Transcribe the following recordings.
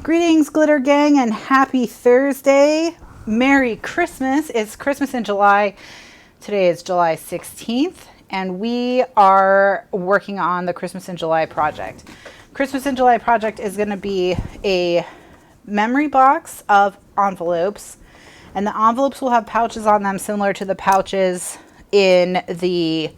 Greetings, Glitter Gang, and happy Thursday. Merry Christmas. It's Christmas in July. Today is July 16th, and we are working on the Christmas in July project. Christmas in July project is going to be a memory box of envelopes, and the envelopes will have pouches on them similar to the pouches in the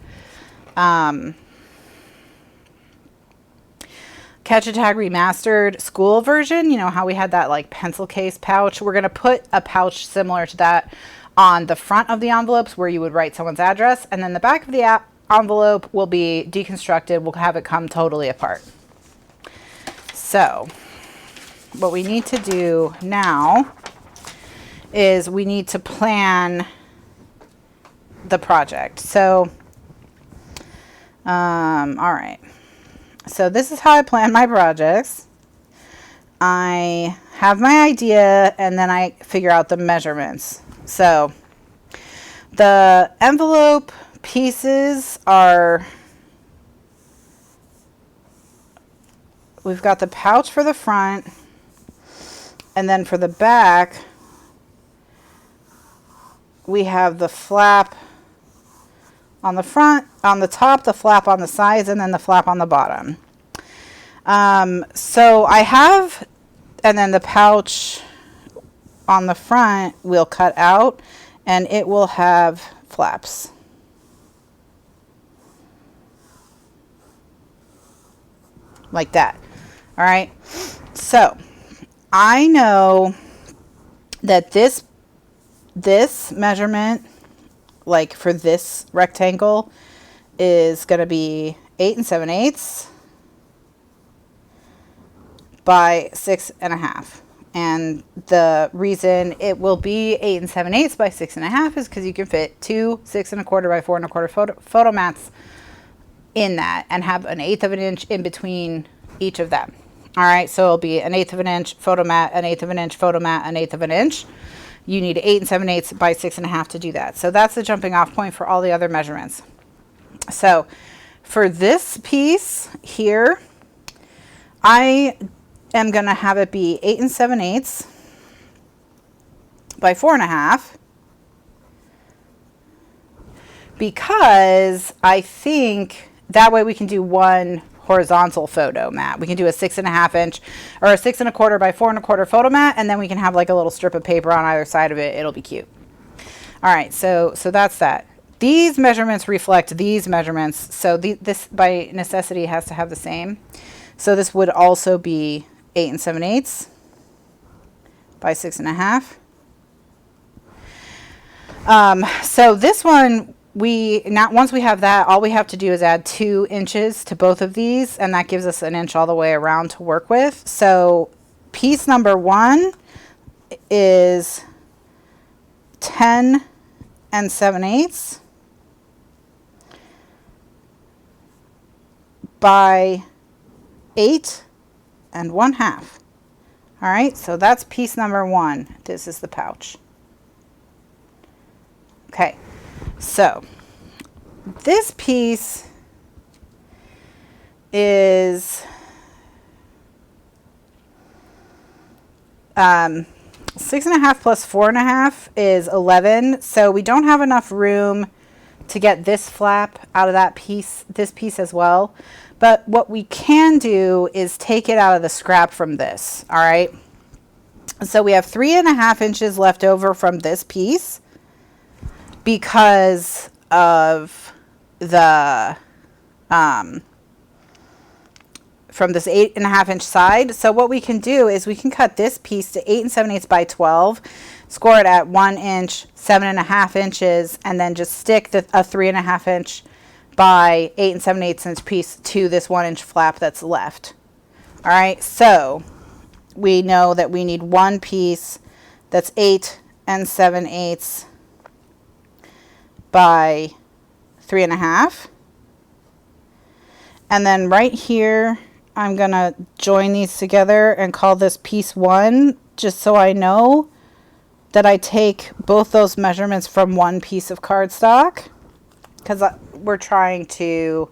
Catch a Tag Remastered school version. You know how we had that like pencil case pouch? We're going to put a pouch similar to that on the front of the envelopes where you would write someone's address, and then the back of the envelope will be deconstructed. We'll have it come totally apart. So what we need to do now is we need to plan the project. So all right. So this is how I plan my projects. I have my idea and then I figure out the measurements. So the envelope pieces are, we've got the pouch for the front, and then for the back we have the flap on the front, on the top, the flap on the sides, and then the flap on the bottom. So I have, and then the pouch on the front we'll cut out, and it will have flaps. Like that. All right. So I know that this measurement, like for this rectangle, is going to be 8 7/8 by 6 1/2. And the reason it will be 8 7/8 by 6 1/2 is because you can fit two 6 1/4 by 4 1/4 photo mats in that and have an 1/8 of an inch in between each of them. All right, so it'll be an 1/8 of an inch photo mat, an 1/8 of an inch photo mat, an 1/8 of an inch. You need 8 7/8 by 6 1/2 to do that. So that's the jumping off point for all the other measurements. So for this piece here, I am going to have it be 8 7/8 by 4 1/2, because I think that way we can do one horizontal photo mat. We can do a 6 1/2 inch or a 6 1/4 by 4 1/4 photo mat, and then we can have like a little strip of paper on either side of it. It'll be cute. All right, so that's that. These measurements reflect these measurements, so this by necessity has to have the same. So this would also be 8 7/8 by 6 1/2. So this one, once we have that, all we have to do is add 2 inches to both of these, and that gives us an inch all the way around to work with. So piece number 1 is 10 7/8 by 8 1/2. All right, so that's piece number 1. This is the pouch. Okay, so this piece is 6 1/2 plus 4 1/2 is 11. So we don't have enough room to get this flap out of that piece, this piece as well. But what we can do is take it out of the scrap from this. All right. So we have 3 1/2 inches left over from this piece because of the, from this 8 1/2 inch side. So what we can do is we can cut this piece to 8 7/8 by 12, score it at 1 inch, 7 1/2 inches, and then just stick a 3 1/2 inch by 8 7/8 inch piece to this 1 inch flap that's left. All right, so we know that we need one piece that's 8 7/8 by 3 1/2. And then right here, I'm gonna join these together and call this piece 1, just so I know that I take both those measurements from one piece of cardstock, because we're trying to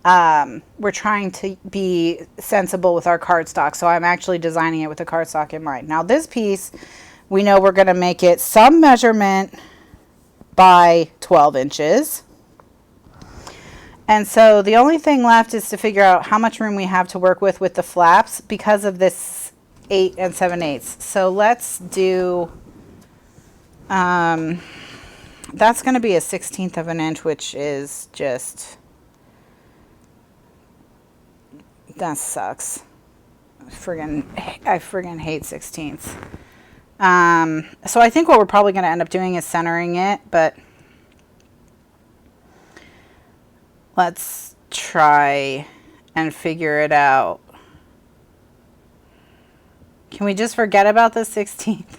we're trying to be sensible with our cardstock. So I'm actually designing it with the cardstock in mind. Now this piece, we know we're going to make it some measurement by 12 inches. And so the only thing left is to figure out how much room we have to work with the flaps because of this 8 7/8. So let's do, that's going to be a 1/16 of an inch, which is just, that sucks. I friggin' hate 16ths. So I think what we're probably going to end up doing is centering it, but let's try and figure it out. Can we just forget about the 16th?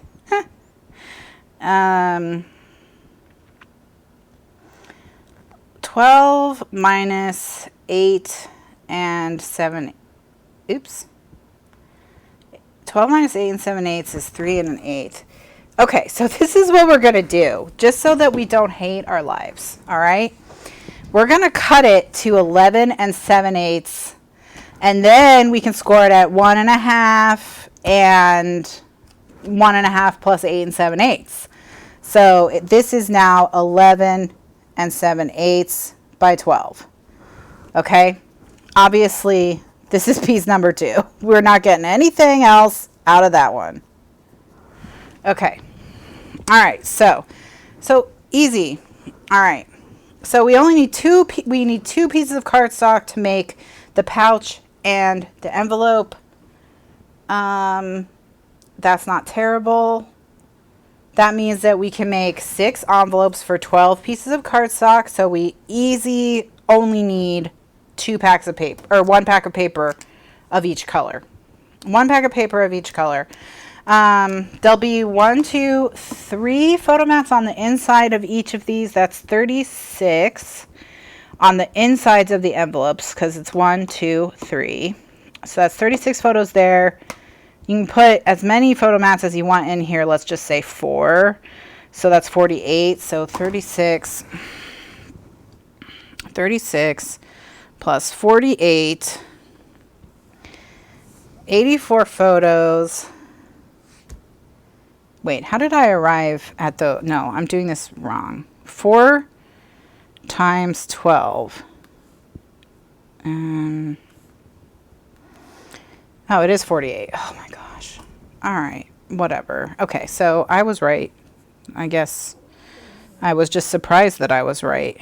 12 minus 8 and 7. Oops. 12 minus 8 and 7/8 is 3 and an 8. Okay, so this is what we're going to do, just so that we don't hate our lives, all right? We're going to cut it to 11 7/8, and then we can score it at 1.5 and 1.5 plus 8 7/8. So this is now 11 7/8 by 12. Okay, obviously this is piece number 2. We're not getting anything else out of that one. Okay, all right, so easy. All right, so we only need two pieces of cardstock to make the pouch and the envelope. That's not terrible. That means that we can make 6 envelopes for 12 pieces of cardstock. So we only need 2 packs of paper, or 1 pack of paper of each color. 1 pack of paper of each color. There'll be 1, 2, 3 photo mats on the inside of each of these. That's 36 on the insides of the envelopes, because it's 1, 2, 3. So that's 36 photos there. You can put as many photo mats as you want in here. Let's just say 4. So that's 48. So 36 plus 48, 84 photos. Wait, how did I arrive at the, no, I'm doing this wrong. 4 times 12. Oh, it is 48. Oh my gosh. All right, whatever. Okay, so I was right. I guess I was just surprised that I was right.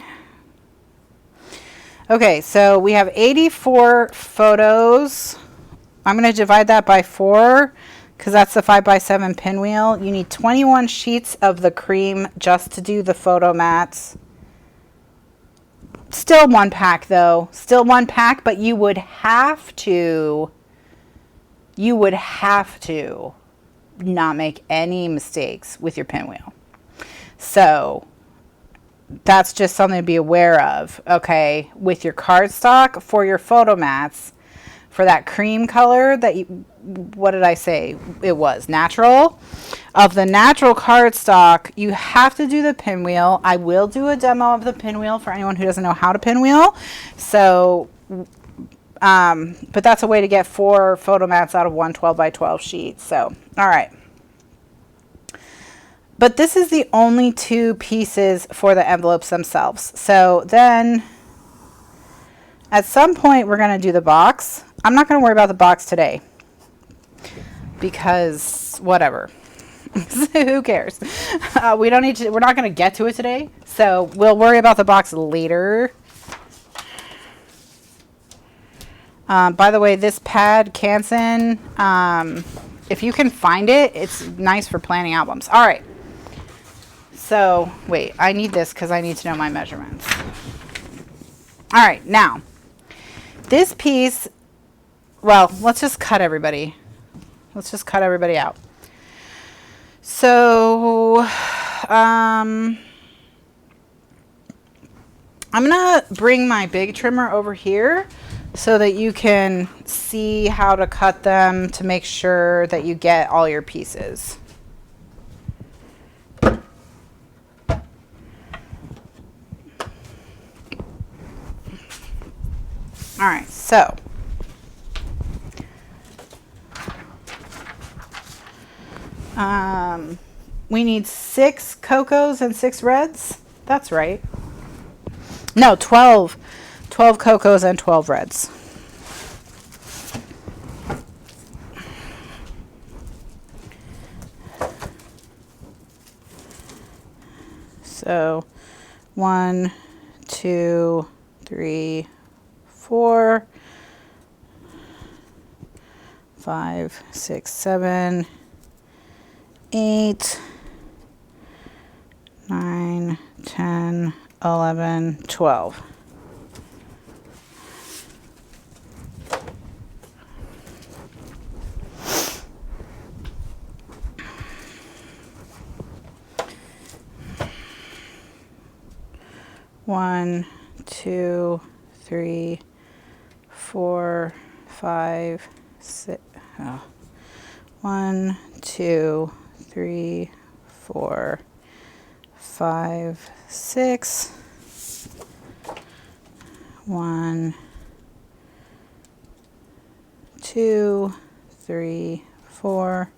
Okay, so we have 84 photos. I'm going to divide that by 4 because that's the 5x7 pinwheel. You need 21 sheets of the cream just to do the photo mats. Still 1 pack though. Still 1 pack, but you would have to not make any mistakes with your pinwheel. So that's just something to be aware of, okay? With your cardstock for your photo mats, for that cream color that you, what did I say? It was natural. Of the natural cardstock, you have to do the pinwheel. I will do a demo of the pinwheel for anyone who doesn't know how to pinwheel. So, but that's a way to get 4 photo mats out of 1 12x12 sheet. So, all right. But this is the only 2 pieces for the envelopes themselves. So then at some point we're going to do the box. I'm not going to worry about the box today because whatever. Who cares? We don't need to, we're not going to get to it today. So we'll worry about the box later. By the way, this pad, Canson, if you can find it, it's nice for planning albums. All right. So, wait, I need this because I need to know my measurements. All right, now, this piece, well, let's just cut everybody. Let's just cut everybody out. So, I'm going to bring my big trimmer over here so that you can see how to cut them to make sure that you get all your pieces. All right, so we need 6 cocos and 6 reds. That's right. No, 12 cocos and 12 reds. So 1, 2, 3, 4, 5, 6, 7, 8, 9, 10, 11, 12. One, 2, 3, 4, 5, 6. Oh. 1, 2, 3, 4, 5, 6. 1, 2, 3, 4,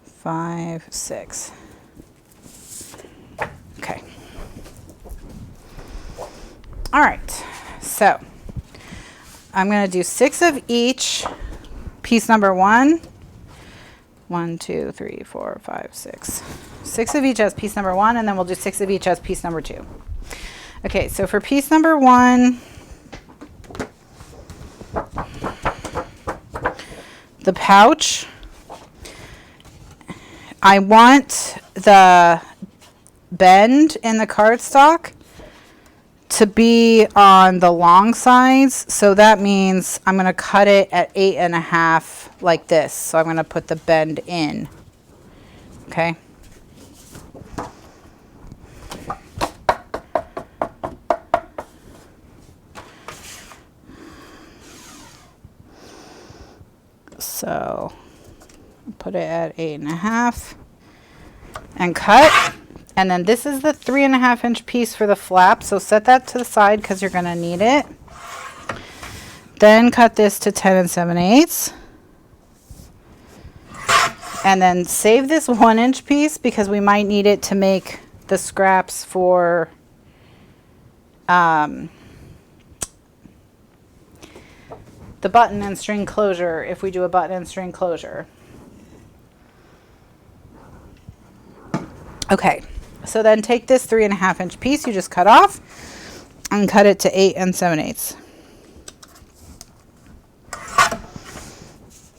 5, 6. Okay. All right, so I'm going to do 6 of each piece number 1. 1, 2, 3, 4, 5, 6. 6 of each as piece number 1, and then we'll do 6 of each as piece number 2. Okay, so for piece number 1, the pouch, I want the bend in the cardstock to be on the long sides, so that means I'm going to cut it at 8.5 like this. So I'm going to put the bend in. Okay. So put it at 8.5 and cut. And then this is the 3.5 inch piece for the flap. So set that to the side because you're going to need it. Then cut this to 10 7/8. And then save this 1 inch piece because we might need it to make the scraps for the button and string closure if we do a button and string closure. Okay. So then take this 3.5 inch piece you just cut off and cut it to 8 7/8.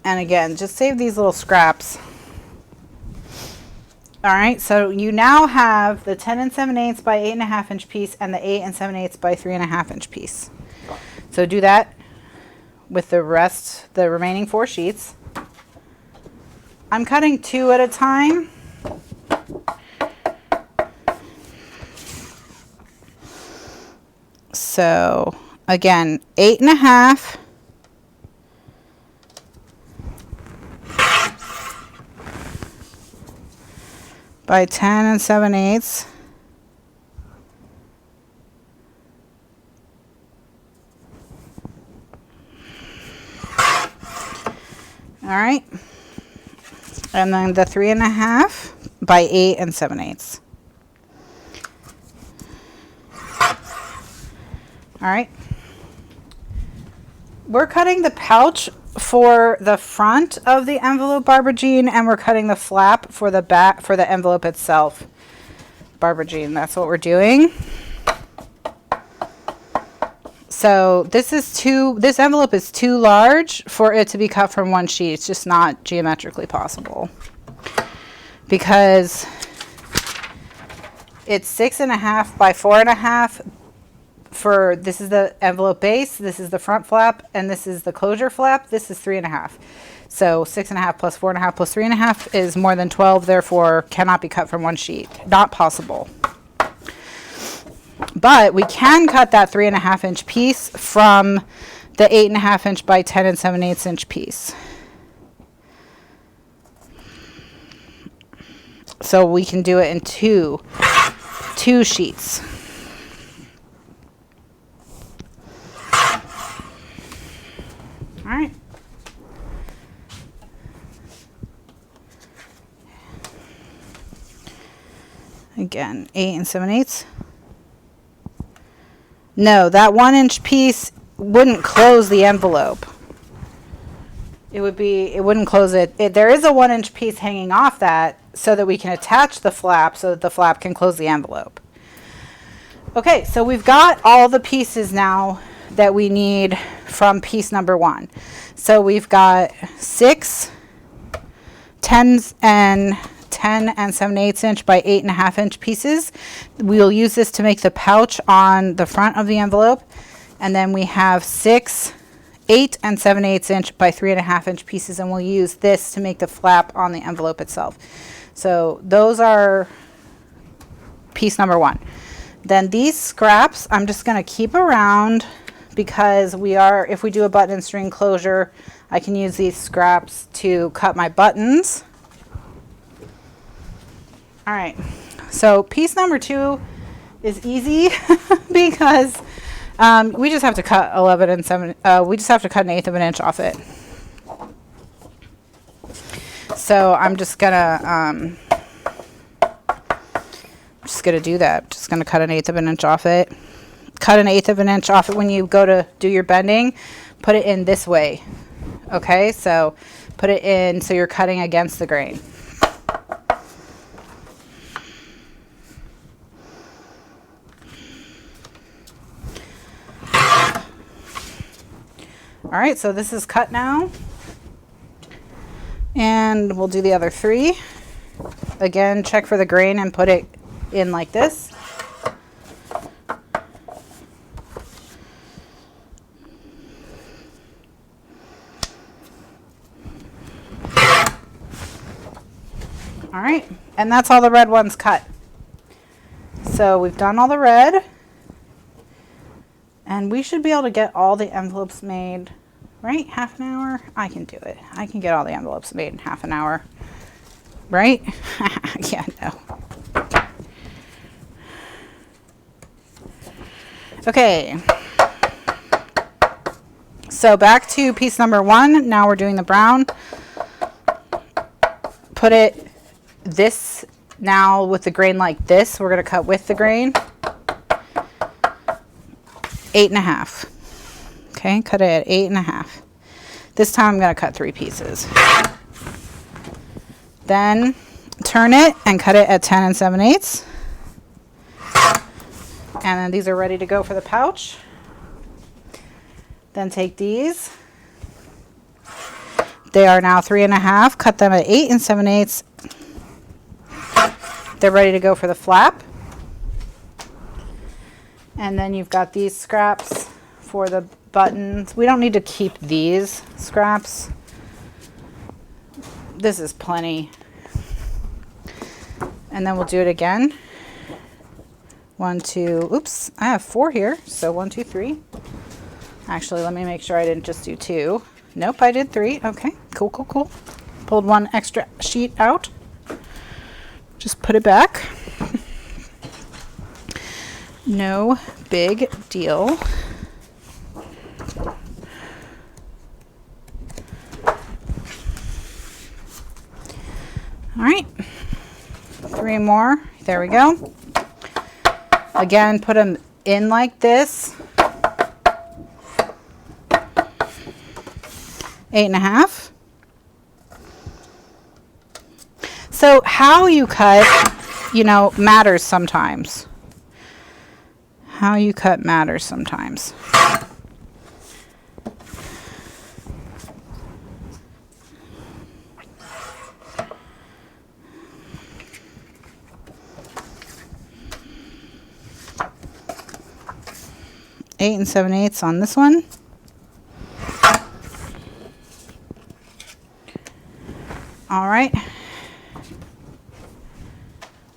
And again, just save these little scraps. All right, so you now have the 10 7/8 by 8.5 inch piece and the 8 7/8 by 3.5 inch piece. So do that with the remaining 4 sheets. I'm cutting 2 at a time. So again, 8.5 by 10 7/8. All right. And then the 3.5 by 8 7/8. All right. We're cutting the pouch for the front of the envelope Barbara Jean, and we're cutting the flap for the back for the envelope itself Barbara Jean. That's what we're doing. So this envelope is too large for it to be cut from one sheet. It's just not geometrically possible because it's 6.5 by 4.5. For this is the envelope base, this is the front flap, and this is the closure flap. This is 3.5. So 6.5 plus 4.5 plus 3.5 is more than 12, therefore cannot be cut from one sheet. Not possible. But we can cut that 3.5 inch piece from the 8.5 inch by 10 7/8 inch piece. So we can do it in two sheets. Again, 8 7/8. No, that 1-inch piece wouldn't close the envelope. It wouldn't close it. There is a 1-inch piece hanging off that so that we can attach the flap so that the flap can close the envelope. Okay, so we've got all the pieces now that we need from piece number 1. So we've got 6 10 and 7/8 inch by 8.5 inch pieces. We'll use this to make the pouch on the front of the envelope. And then we have 6 8 7/8 inch by 3.5 inch pieces, and we'll use this to make the flap on the envelope itself. So those are piece number 1. Then these scraps I'm just going to keep around because if we do a button and string closure, I can use these scraps to cut my buttons. All right, so piece number 2 is easy because we just have to cut 11 7. We just have to cut 1/8 of an inch off it. So I'm just gonna do that. Just gonna cut 1/8 of an inch off it. Cut 1/8 of an inch off it when you go to do your bending. Put it in this way. Okay, so put it in so you're cutting against the grain. All right, so this is cut now. And we'll do the other 3. Again, check for the grain and put it in like this. All right, and that's all the red ones cut. So we've done all the red. And we should be able to get all the envelopes made, right? Half an hour? I can do it. I can get all the envelopes made in half an hour, right? Yeah, no. Okay. So back to piece number 1. Now we're doing the brown. Put it this now with the grain like this. We're going to cut with the grain. 8.5. Okay, cut it at 8.5. This time I'm going to cut 3 pieces. Then turn it and cut it at 10 7/8. And then these are ready to go for the pouch. Then take these. They are now 3.5. Cut them at 8 7/8. They're ready to go for the flap. And then you've got these scraps for the buttons. We don't need to keep these scraps. This is plenty. And then we'll do it again. 1 2, oops, I have 4 here. So 1 2 3. Actually, let me make sure I didn't just do 2. Nope, I did 3. Okay, cool, cool, cool. Pulled 1 extra sheet out. Just put it back. No big deal. All right, 3 more. There we go. Again, put them in like this. 8.5. So how you cut, matters sometimes. How you cut matters sometimes. Eight 7/8 on this one. All right.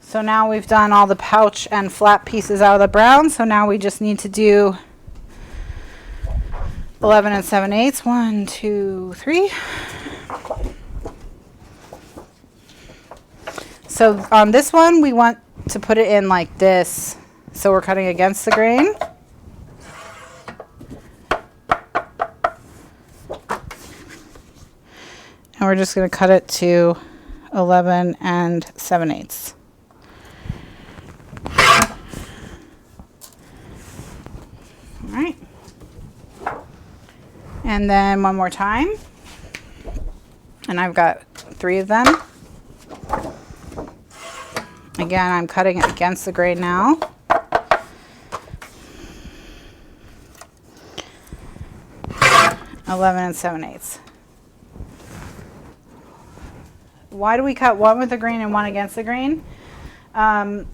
So now we've done all the pouch and flap pieces out of the brown. So now we just need to do 11 7/8. 1 2 3. So on this one, we want to put it in like this. So we're cutting against the grain. And we're just going to cut it to 11 7/8. right. And then one more time. And I've got 3 of them. Again, I'm cutting it against the grain now. $11 7/8. Why do we cut one with the grain and one against the grain?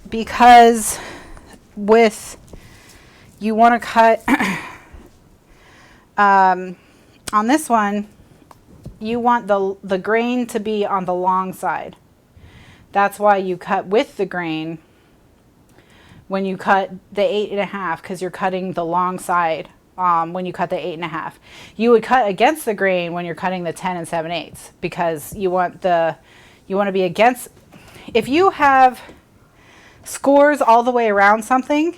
Because you want to cut on this one, you want the grain to be on the long side. That's why you cut with the grain when you cut the 8.5, because you're cutting the long side. When you cut the 8.5, you would cut against the grain when you're cutting the 10 7/8, because you want to be against. If you have scores all the way around something,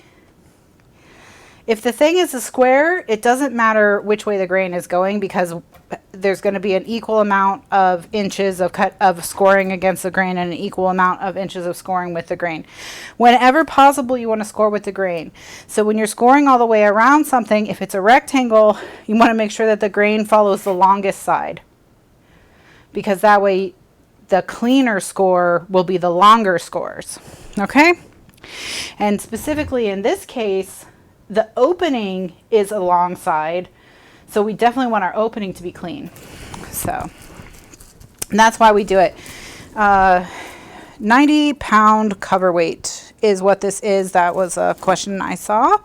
if the thing is a square, it doesn't matter which way the grain is going, because there's going to be an equal amount of inches of scoring against the grain and an equal amount of inches of scoring with the grain. Whenever possible, you want to score with the grain. So when you're scoring all the way around something, if it's a rectangle, you want to make sure that the grain follows the longest side, because that way the cleaner score will be the longer scores. Okay? And specifically in this case, the opening is a long side, so we definitely want our opening to be clean. So and that's why we do it. 90-pound cover weight is what this is. That was a question I saw.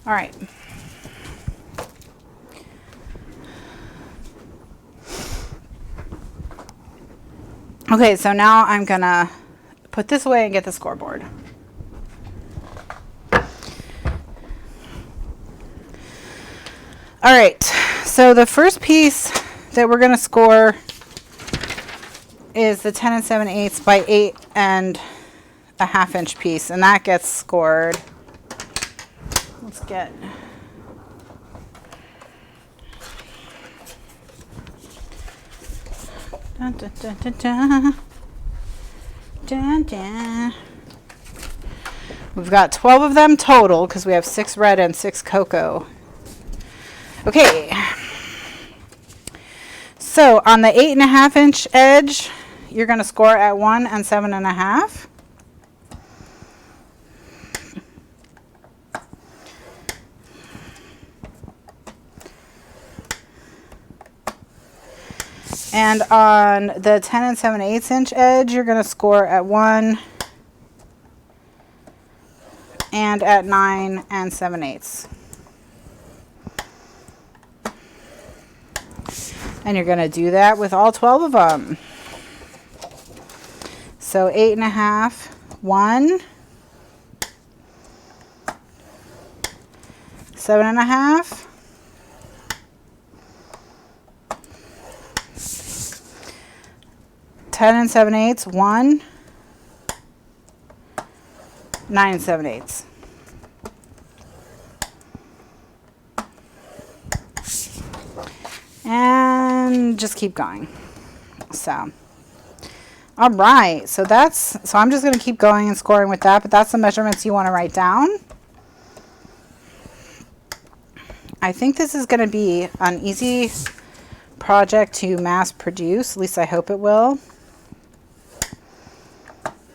All right. Okay, so now I'm gonna put this away and get the scoreboard. All right, so the first piece that we're going to score is the 10 7/8 by 8.5 inch piece, and that gets scored. Let's get. Dun, dun, dun, dun, dun. Dun, dun. We've got 12 of them total because we have 6 red and 6 cocoa. Okay, so on the 8.5 inch edge, you're going to score at 1 and 7.5. And on the 10 7/8 inch edge, you're going to score at 1 and at 9 7/8. And you're going to do that with all 12 of them. So 8.5, 1, 7.5, 10 7/8, 1, 9 7/8. And just keep going. So, all right. So I'm just going to keep going and scoring with that, but that's the measurements you want to write down. I think this is going to be an easy project to mass produce. At least I hope it will.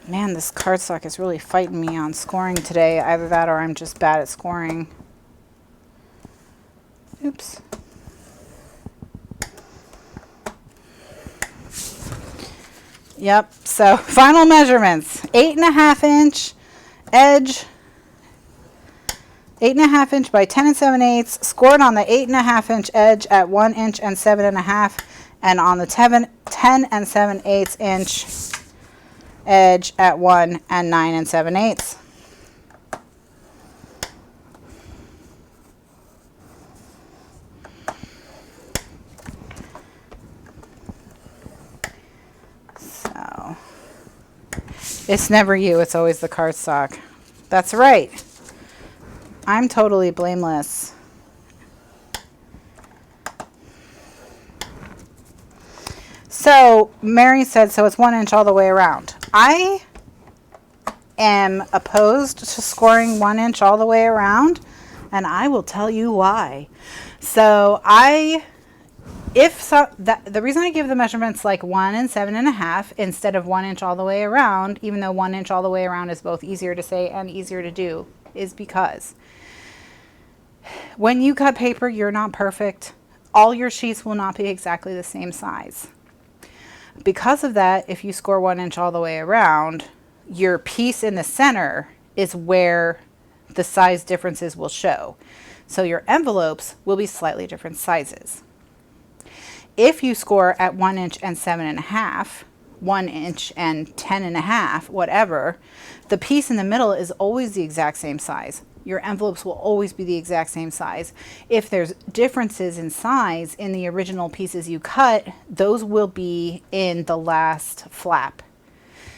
Man, this cardstock is really fighting me on scoring today. Either that or I'm just bad at scoring. Oops. Yep, so final measurements. 8.5 inch edge, 8.5 inch by 10 7/8, scored on the 8.5 inch edge at 1 inch and 7.5, and on the 10 7/8 inch edge at 1 and 9 7/8. It's never you, it's always the cardstock. That's right. I'm totally blameless. So Mary said, so it's 1 inch all the way around. I am opposed to scoring 1 inch all the way around, and I will tell you why. So the reason I give the measurements like 1 and 7.5 instead of 1 inch all the way around, even though 1 inch all the way around is both easier to say and easier to do, is because when you cut paper, you're not perfect. All your sheets will not be exactly the same size. Because of that, if you score 1 inch all the way around, your piece in the center is where the size differences will show. So your envelopes will be slightly different sizes. If you score at 1 inch and 7.5, 1 inch and 10.5, whatever, the piece in the middle is always the exact same size. Your envelopes will always be the exact same size. If there's differences in size in the original pieces you cut, those will be in the last flap.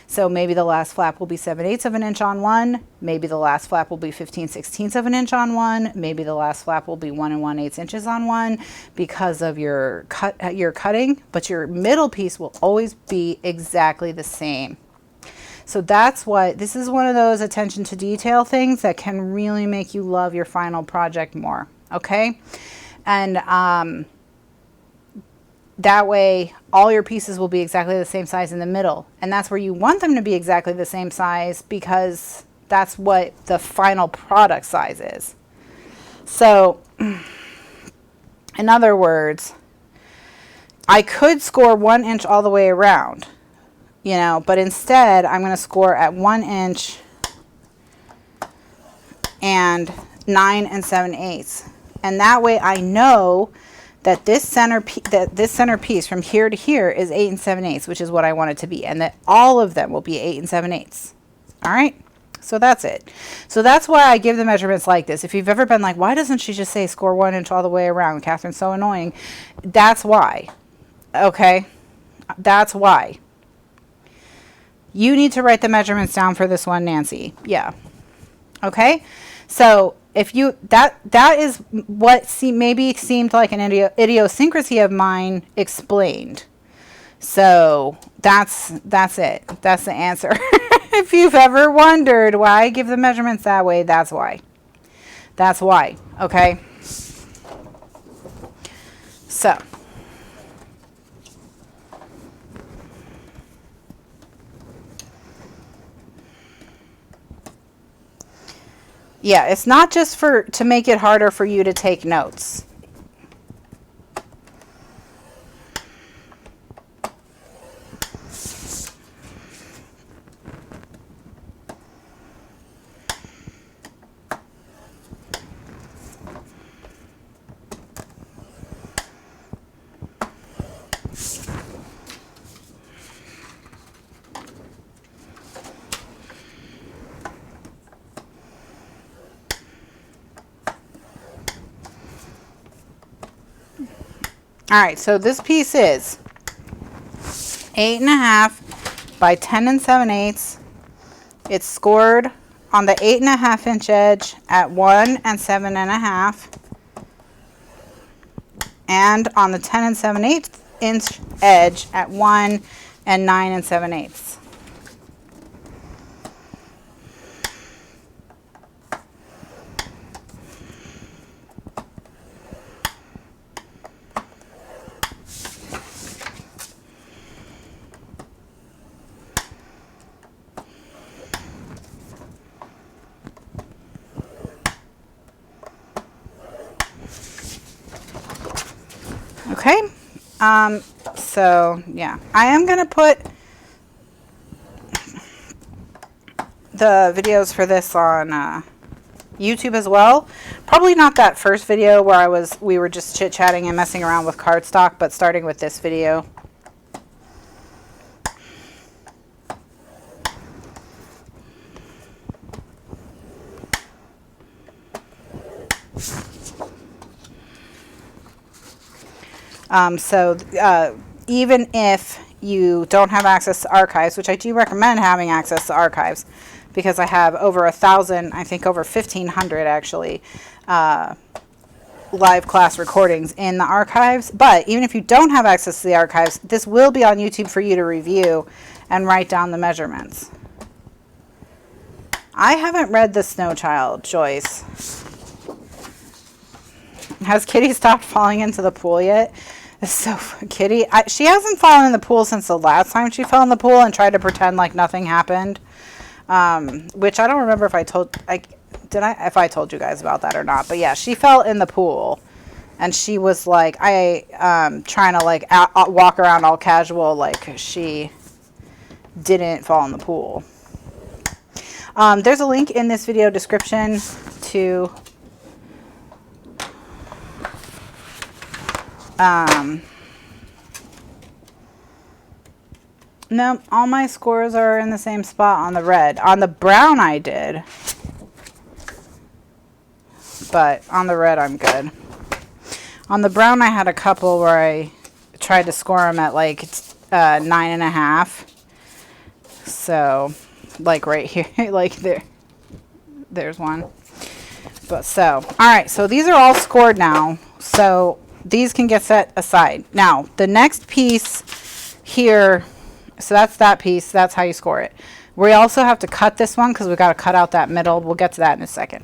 So maybe the last flap will be 7/8 of an inch on one. Maybe the last flap will be 15/16 of an inch on one. Maybe the last flap will be 1 1/8 inches on one because of your cutting, but your middle piece will always be exactly the same. So that's why this is one of those attention to detail things that can really make you love your final project more. Okay. And, that way all your pieces will be exactly the same size in the middle. And that's where you want them to be exactly the same size because that's what the final product size is. So in other words, I could score 1 inch all the way around, you know, but instead I'm going to score at 1 inch and 9 7/8. And that way I know that this center piece from here to here is 8 7/8, which is what I want it to be, and that all of them will be 8 7/8. All right, so that's it. So that's why I give the measurements like this. If you've ever been like, why doesn't she just say score 1 inch all the way around? Kathryn's so annoying. That's why. Okay, that's why. You need to write the measurements down for this one, Nancy. Yeah. Okay, so if you that is what maybe seemed like an idiosyncrasy of mine explained. So that's it. That's the answer. If you've ever wondered why I give the measurements that way, that's why. That's why. Okay. So yeah, it's not just to make it harder for you to take notes. All right, so this piece is 8.5 by 10 7/8. It's scored on the 8.5 inch edge at 1 7.5, and on the 10 7/8 inch edge at 1 9 7/8. Okay, so yeah, I am going to put the videos for this on YouTube as well. Probably not that first video where we were just chit-chatting and messing around with cardstock, but starting with this video. Even if you don't have access to archives, which I do recommend having access to archives, because I have over 1,000, I think over 1,500 actually, live class recordings in the archives. But even if you don't have access to the archives, this will be on YouTube for you to review and write down the measurements. I haven't read The Snow Child, Joyce. Has Kitty stopped falling into the pool yet? So Kitty, she hasn't fallen in the pool since the last time she fell in the pool and tried to pretend like nothing happened. Which I don't remember if I told you guys about that or not. But yeah, she fell in the pool, and she was like, trying to like walk around all casual, like she didn't fall in the pool. There's a link in this video description to no, all my scores are in the same spot on the red. On the brown I did, but on the red I'm good. On the brown I had a couple where I tried to score them at like 9.5. So like right here, like there's one. But so, all right, so these are all scored now. So these can get set aside. Now, the next piece here, so that's that piece. That's how you score it. We also have to cut this one because we got to cut out that middle. We'll get to that in a second.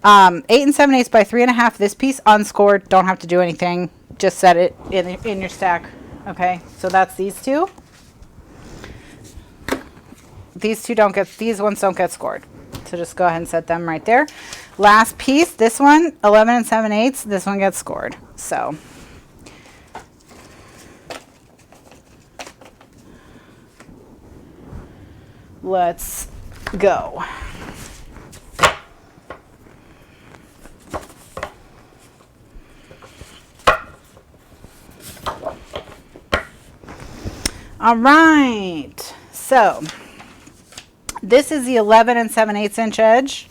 8 7/8 by 3.5. This piece unscored. Don't have to do anything. Just set it in your stack. Okay, so that's these two. These ones don't get scored. So just go ahead and set them right there. Last piece, this one, 11 7/8. This one gets scored. So let's go. All right. So this is the 11 7/8 inch edge.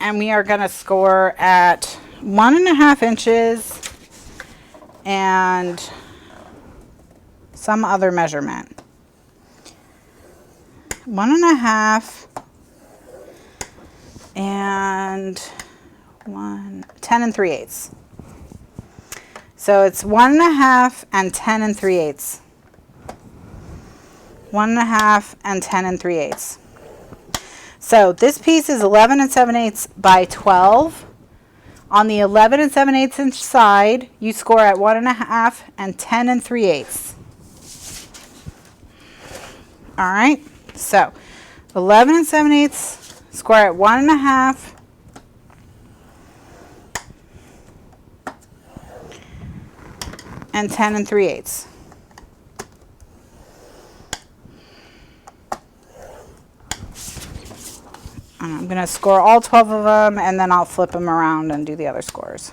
And we are going to score at 1.5 inches and some other measurement. 1.5 and 10 3/8. So it's 1.5 and 10 3/8. 1.5 and 10 3/8. So this piece is 11 7/8 by 12. On the 11 7/8 inch side, you score at 1.5 and 10 3/8. All right. So 11 7/8, score at 1.5 and 10 3/8. And I'm going to score all 12 of them, and then I'll flip them around and do the other scores.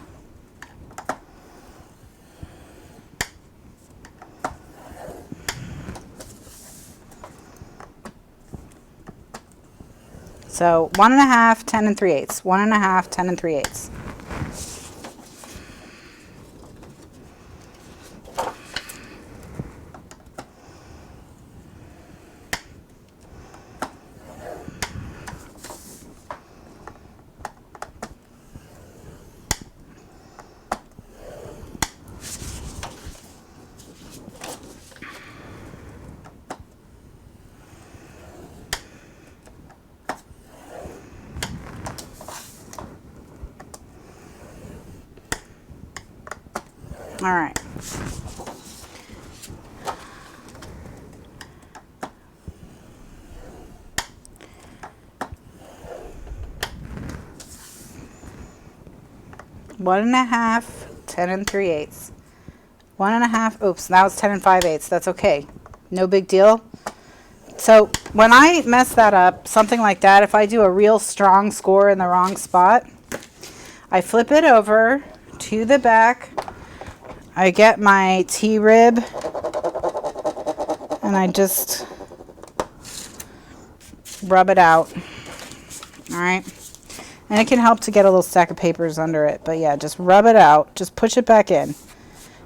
So 1.5, 10 3/8. 1.5, 10 3/8. All right. One and a half, 10 3/8. 1.5. Oops, now it's 10 5/8. That's okay. No big deal. So when I mess that up, something like that, if I do a real strong score in the wrong spot, I flip it over to the back. I get my T-rib and I just rub it out. All right. And it can help to get a little stack of papers under it. But yeah, just rub it out. Just push it back in.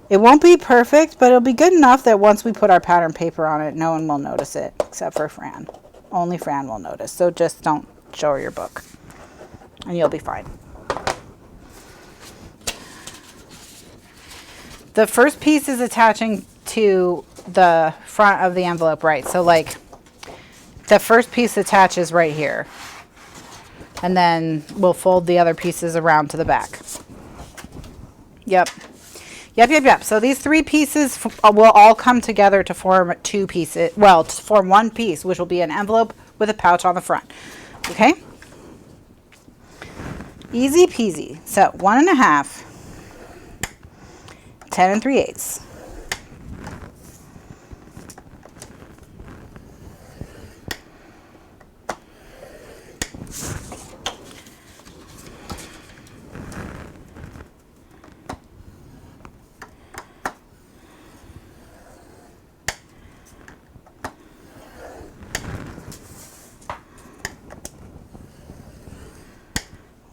It won't be perfect, but it'll be good enough that once we put our pattern paper on it, no one will notice it except for Fran. Only Fran will notice. So just don't show her your book and you'll be fine. The first piece is attaching to the front of the envelope, right? So like the first piece attaches right here. And then we'll fold the other pieces around to the back. Yep. Yep. So these 3 pieces will all come together to form 2 pieces. Well, to form 1 piece, which will be an envelope with a pouch on the front. Okay? Easy peasy. So 1 1/2, 10 3/8.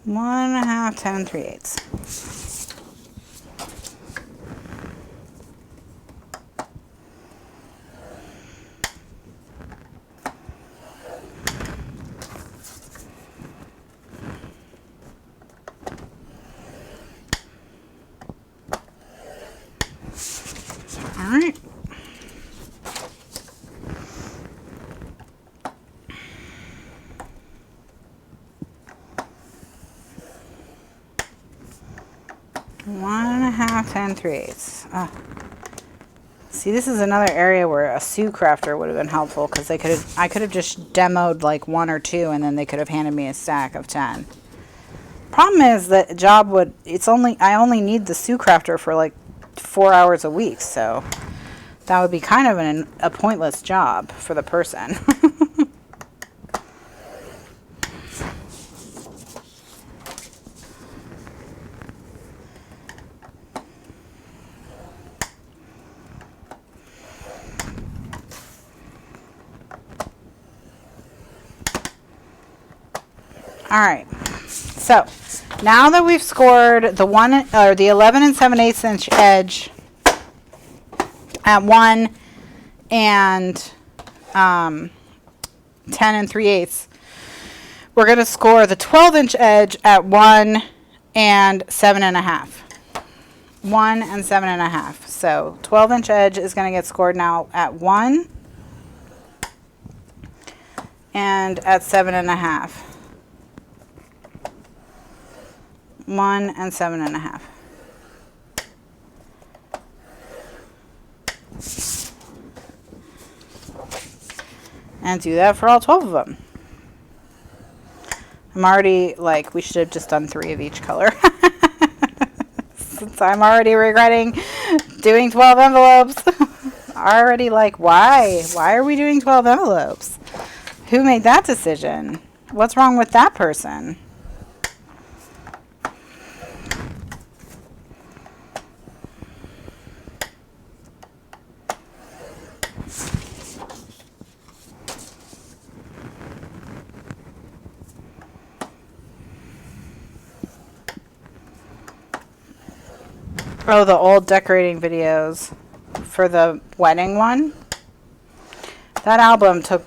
One and a half, 10 3/8. All right. One and a half, 10 3/8. See, this is another area where a Sue crafter would have been helpful, because I could have just demoed like 1 or 2, and then they could have handed me a stack of 10. Problem is that job would, I only need the Sue crafter for like 4 hours a week, so that would be kind of a pointless job for the person. All right, so now that we've scored the 11 7/8 inch edge at 1 and 10 3/8, we're going to score the 12-inch edge at 1 and 7.5. 1 and 7.5. So 12-inch edge is going to get scored now at 1 and at 7.5. 1 and 7.5. And do that for all 12 of them. I'm already like, we should have just done 3 of each color. Since I'm already regretting doing 12 envelopes. Already like, why? Why are we doing 12 envelopes? Who made that decision? What's wrong with that person? Oh, the old decorating videos for the wedding one. That album took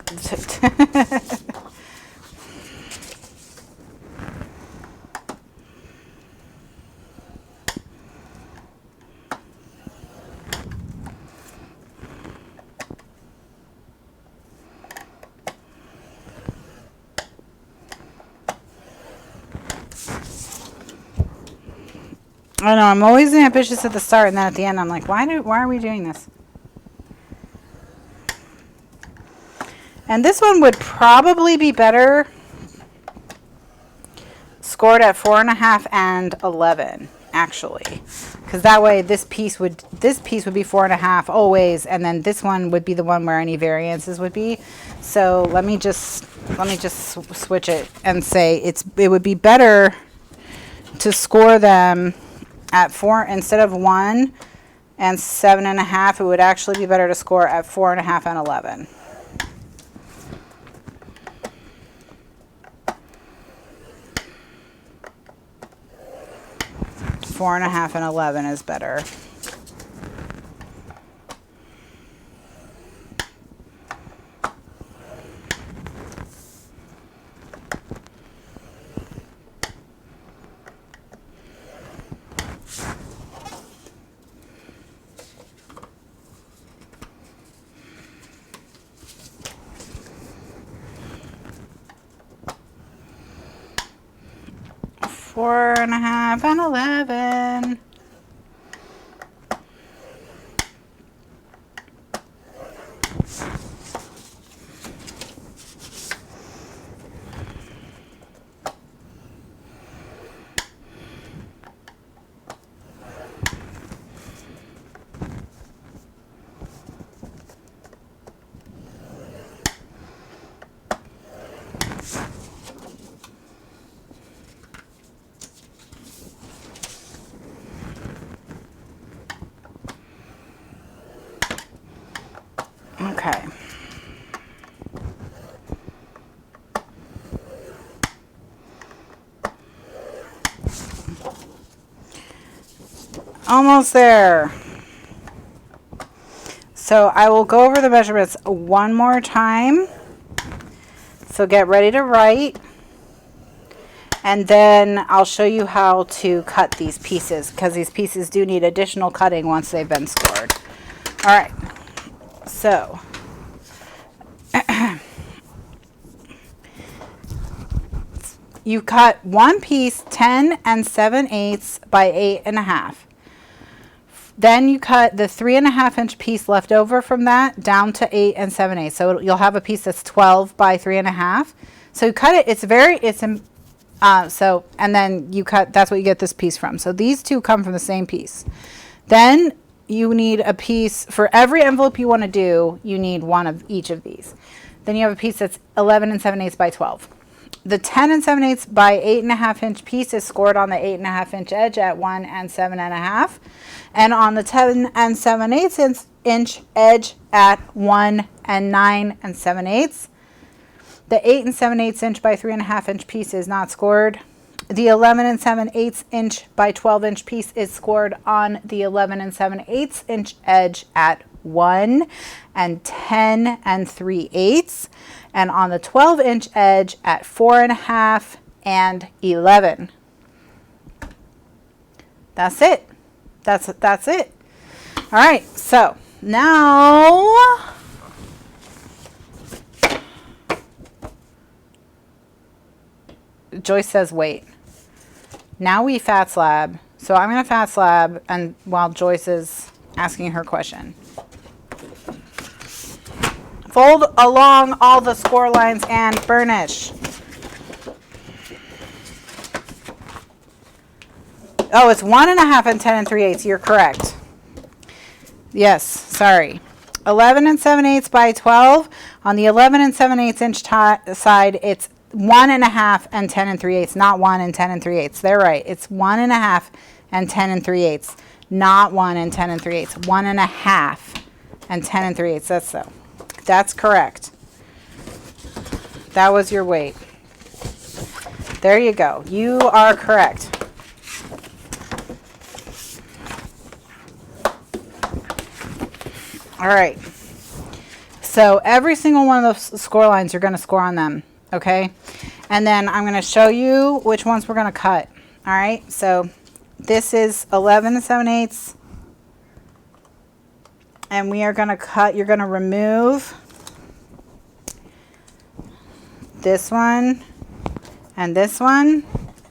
I know, I'm always ambitious at the start, and then at the end I'm like, why are we doing this? And this one would probably be better scored at 4.5 and 11, actually, because that way this piece would be 4.5 always, and then this one would be the one where any variances would be. So let me just switch it and say it would be better to score them at 4 instead of 1 and 7.5. It would actually be better to score at 4.5 and 11. Four and a half and 11 is better. 4.5 and 11. Okay. Almost there. So I will go over the measurements one more time. So get ready to write. And then I'll show you how to cut these pieces, because these pieces do need additional cutting once they've been scored. All right. So you cut one piece 10 7/8 by 8.5. Then you cut the 3.5 inch piece left over from that down to 8 7/8. So you'll have a piece that's 12 by 3.5. So you cut it. And then you cut. That's what you get this piece from. So these two come from the same piece. Then you need a piece for every envelope you want to do. You need one of each of these. Then you have a piece that's 11 7/8 by 12. The 10 7/8 by 8.5 inch piece is scored on the 8.5 inch edge at 1 7.5, and on the 10 7/8 inch edge at 1 9 7/8. The 8 7/8 inch by 3.5 inch piece is not scored. The 11 7/8 inch by 12 inch piece is scored on the 11 7/8 inch edge at 1 10 3/8, and on the 12 inch edge at 4.5 and 11. That's it. That's it. All right. So now Joyce says wait. Now we fat slab. So I'm going to fat slab, and while Joyce is asking her question. Fold along all the score lines and burnish. Oh, it's 1.5 and 10 3/8. You're correct. Yes, sorry. 11 7/8 by 12. On the 11 7/8 inch side, it's 1.5 and 10 3/8, not 1 and 10 3/8. They're right. It's 1.5 and 10 3/8, not 1 and 10 3/8. 1.5 and 10 3/8. That's correct. That was your weight. There you go. You are correct. All right. So every single one of those score lines, you're going to score on them. Okay. And then I'm going to show you which ones we're going to cut. All right. So this is 11 7/8. And we are going to cut, you're going to remove this one, and this one,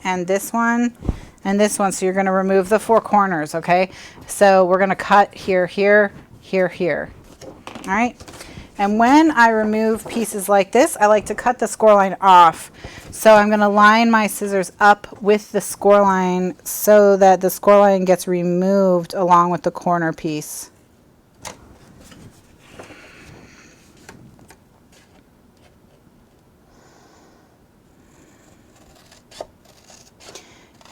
and this one, and this one. So you're going to remove the four corners, okay? So we're going to cut here, here, here, here. All right? And when I remove pieces like this, I like to cut the score line off. So I'm going to line my scissors up with the score line so that the score line gets removed along with the corner piece.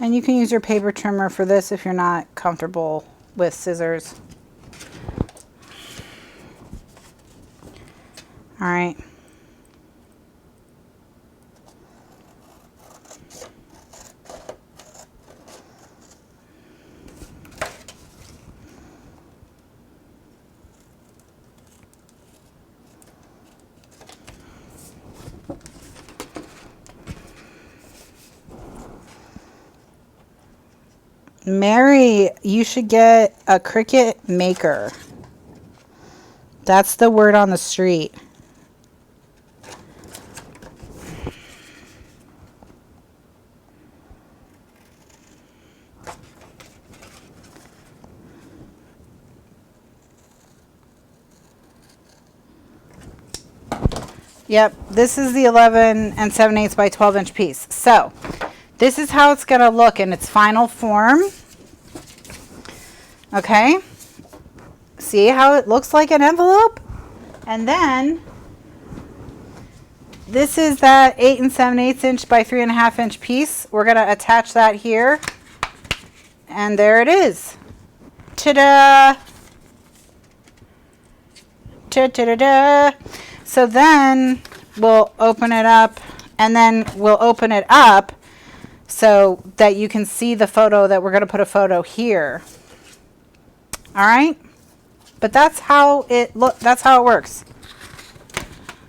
And you can use your paper trimmer for this if you're not comfortable with scissors. All right. Mary, you should get a Cricut maker. That's the word on the street. Yep, this is the 11 7/8 by 12-inch piece. So this is how it's going to look in its final form. Okay, see how it looks like an envelope? And then this is that 8 7/8 inch by 3.5 inch piece. We're going to attach that here. And there it is. Ta-da! Ta-da-da-da! So then we'll open it up, and then we'll open it up so that you can see the photo that we're going to put a photo here. All right? But that's how it that's how it works.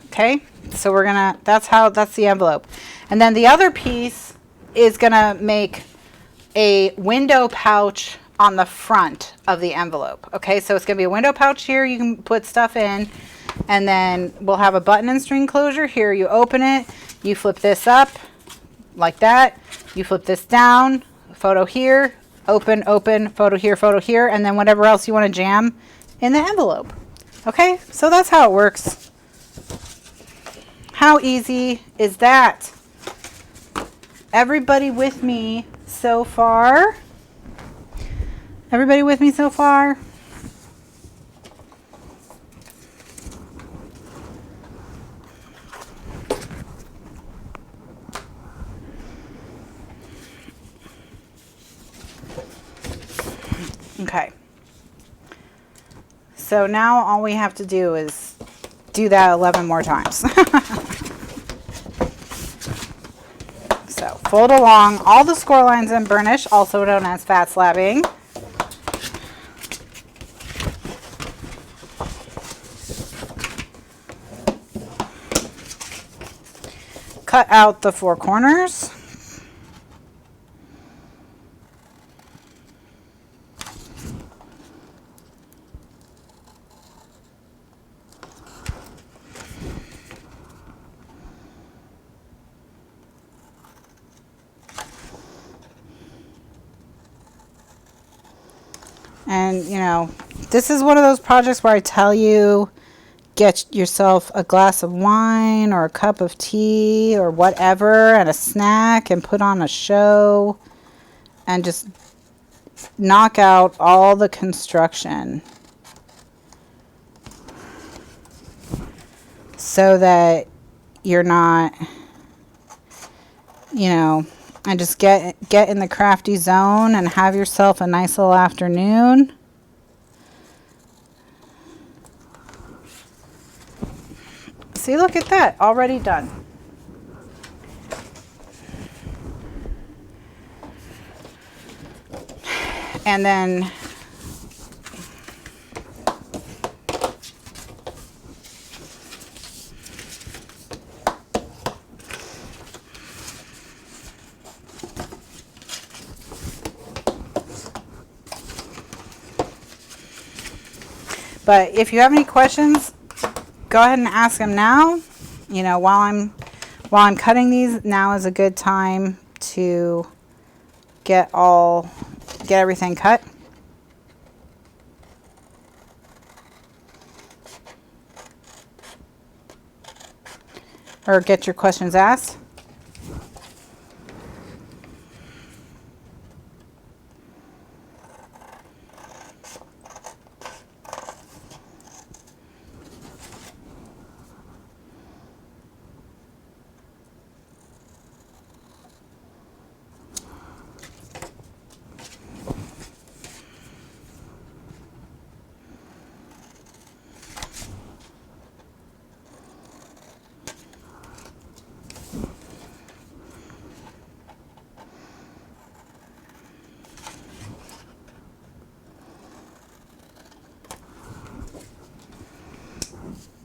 Okay? So we're going to that's the envelope. And then the other piece is going to make a window pouch on the front of the envelope. Okay? So it's going to be a window pouch here you can put stuff in. And then we'll have a button and string closure here. You open it, you flip this up like that. You flip this down, photo here, open, photo here, and then whatever else you want to jam in the envelope. Okay, so that's how it works. How easy is that? Everybody with me so far? Everybody with me so far? Okay, so now all we have to do is do that 11 more times. So fold along all the score lines and burnish, also known as fat slabbing. Cut out the 4 corners. And, you know, this is one of those projects where I tell you, get yourself a glass of wine or a cup of tea or whatever and a snack and put on a show and just knock out all the construction so that you're not, you know, and just get in the crafty zone and have yourself a nice little afternoon. See, look at that, already done. And then but if you have any questions, go ahead and ask them now. You know, while I'm cutting these, now is a good time to get everything cut. Or get your questions asked.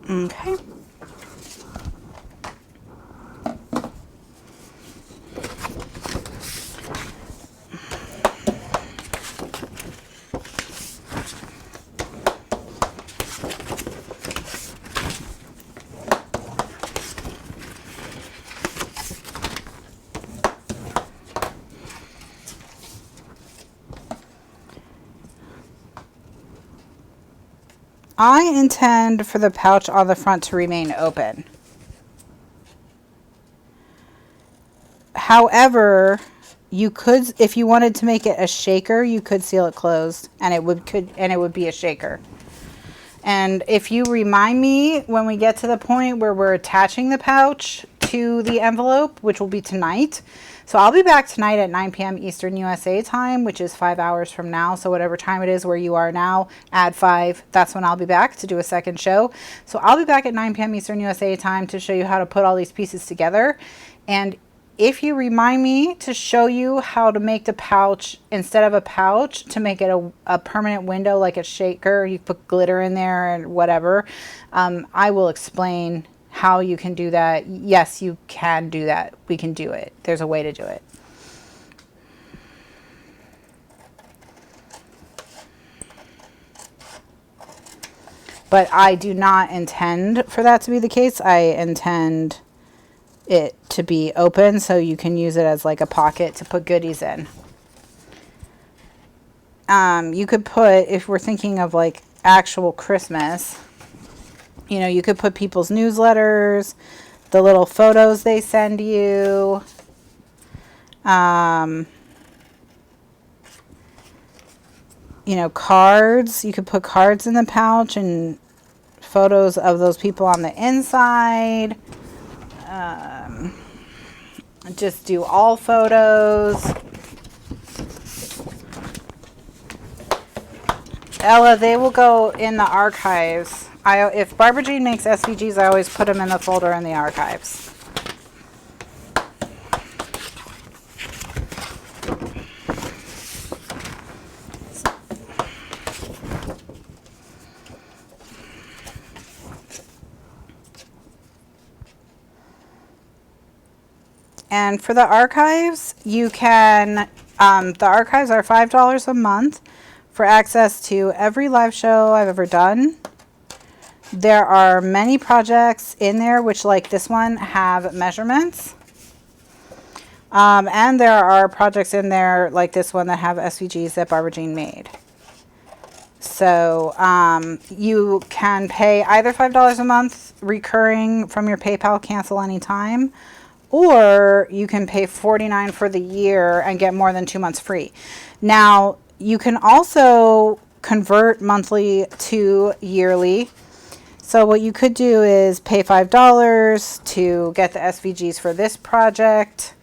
Okay. I intend for the pouch on the front to remain open. However, you could, if you wanted to make it a shaker, you could seal it closed, and it would be a shaker. And if you remind me when we get to the point where we're attaching the pouch to the envelope, which will be tonight. So I'll be back tonight at 9 p.m. Eastern USA time, which is 5 hours from now. So whatever time it is where you are now, add 5. That's when I'll be back to do a second show. So I'll be back at 9 p.m. Eastern USA time to show you how to put all these pieces together. And if you remind me to show you how to make the pouch, instead of a pouch, to make it a permanent window like a shaker, you put glitter in there and whatever, I will explain how you can do that. Yes, you can do that. We can do it. There's a way to do it. But I do not intend for that to be the case. I intend it to be open so you can use it as like a pocket to put goodies in. You could put, if we're thinking of like actual Christmas, you know, you could put people's newsletters, the little photos they send you, you know, cards. You could put cards in the pouch and photos of those people on the inside. Just do all photos. Ella, they will go in the archives. If Barbara Jean makes SVGs, I always put them in the folder in the archives. And for the archives, you can, the archives are $5 a month for access to every live show I've ever done. There are many projects in there, which like this one have measurements. And there are projects in there like this one that have SVGs that Barbara Jean made. So you can pay either $5 a month recurring from your PayPal, cancel anytime, or you can pay $49 for the year and get more than 2 months free. Now, you can also convert monthly to yearly. So what you could do is pay $5 to get the SVGs for this project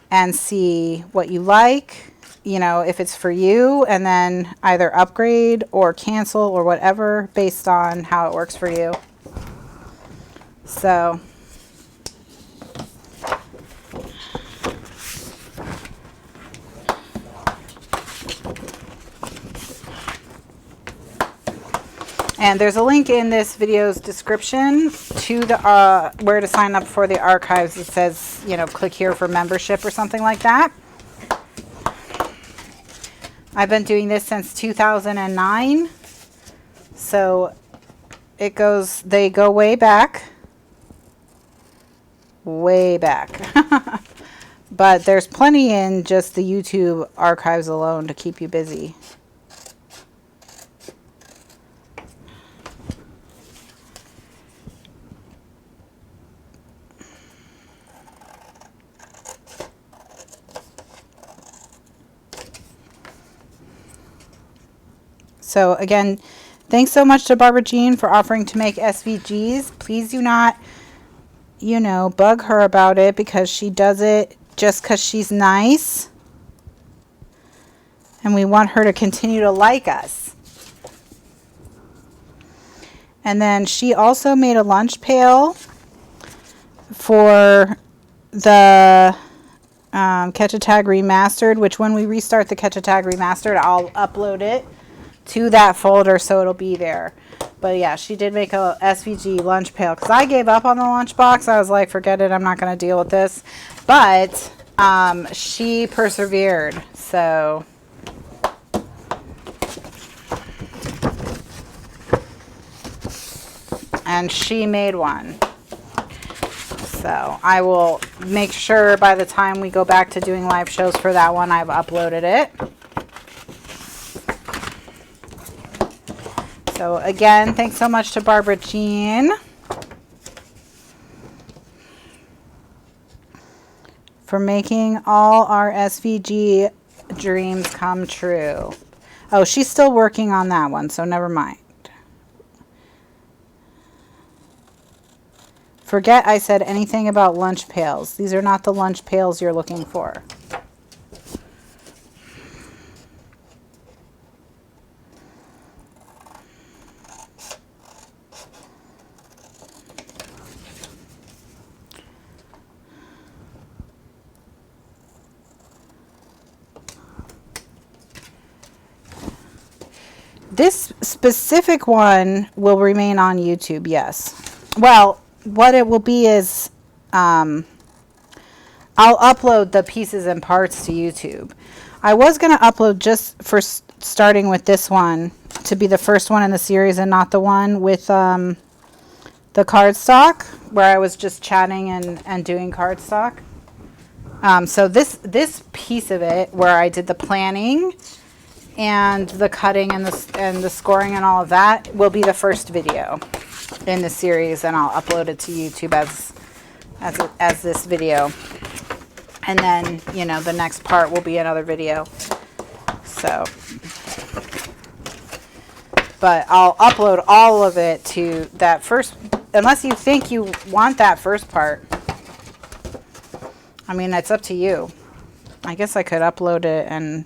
and see what you like, you know, if it's for you, and then either upgrade or cancel or whatever based on how it works for you. So and there's a link in this video's description to the where to sign up for the archives. It says, you know, click here for membership or something like that. I've been doing this since 2009. So it goes, they go way back. Way back. But there's plenty in just the YouTube archives alone to keep you busy. So again, thanks so much to Barbara Jean for offering to make SVGs. Please do not, you know, bug her about it, because she does it just because she's nice. And we want her to continue to like us. And then she also made a lunch pail for the Catch a Tag Remastered, which when we restart the Catch a Tag Remastered, I'll upload it to that folder so it'll be there. But yeah, she did make a SVG lunch pail, because I gave up on the lunch box. I was like, forget it, I'm not going to deal with this. But she persevered. So and she made one. So I will make sure by the time we go back to doing live shows for that one, I've uploaded it. So again, thanks so much to Barbara Jean for making all our SVG dreams come true. Oh, she's still working on that one, so never mind. Forget I said anything about lunch pails. These are not the lunch pails you're looking for. This specific one will remain on YouTube, yes. Well, what it will be is I'll upload the pieces and parts to YouTube. I was going to upload just for starting with this one to be the first one in the series and not the one with the cardstock where I was just chatting and doing cardstock. So this piece of it where I did the planning and the cutting and the scoring and all of that will be the first video in the series, and I'll upload it to YouTube as this video. And then, you know, the next part will be another video. So, but I'll upload all of it to that first, unless you think you want that first part. I mean, it's up to you. I guess I could upload it and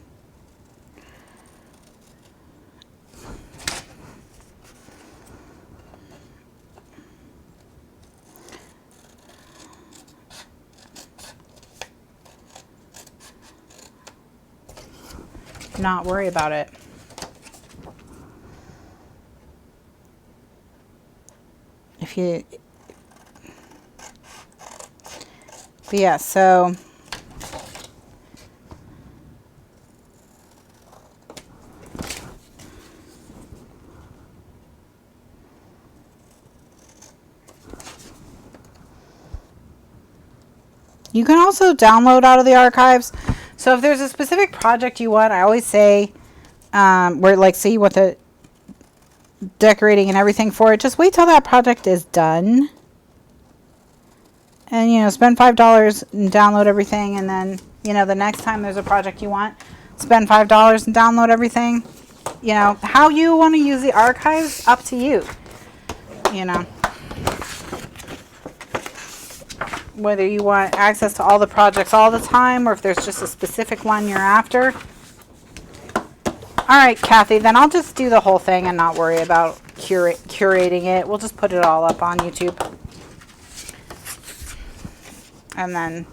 not worry about it. If you, but yeah, so you can also download out of the archives. So if there's a specific project you want, I always say, where like say you want the decorating and everything for it, just wait till that project is done. And, you know, spend $5 and download everything. And then, you know, the next time there's a project you want, spend $5 and download everything. You know, how you want to use the archives, up to you. You know. Whether you want access to all the projects all the time or if there's just a specific one you're after. All right, Kathy, then I'll just do the whole thing and not worry about curating it. We'll just put it all up on YouTube. And then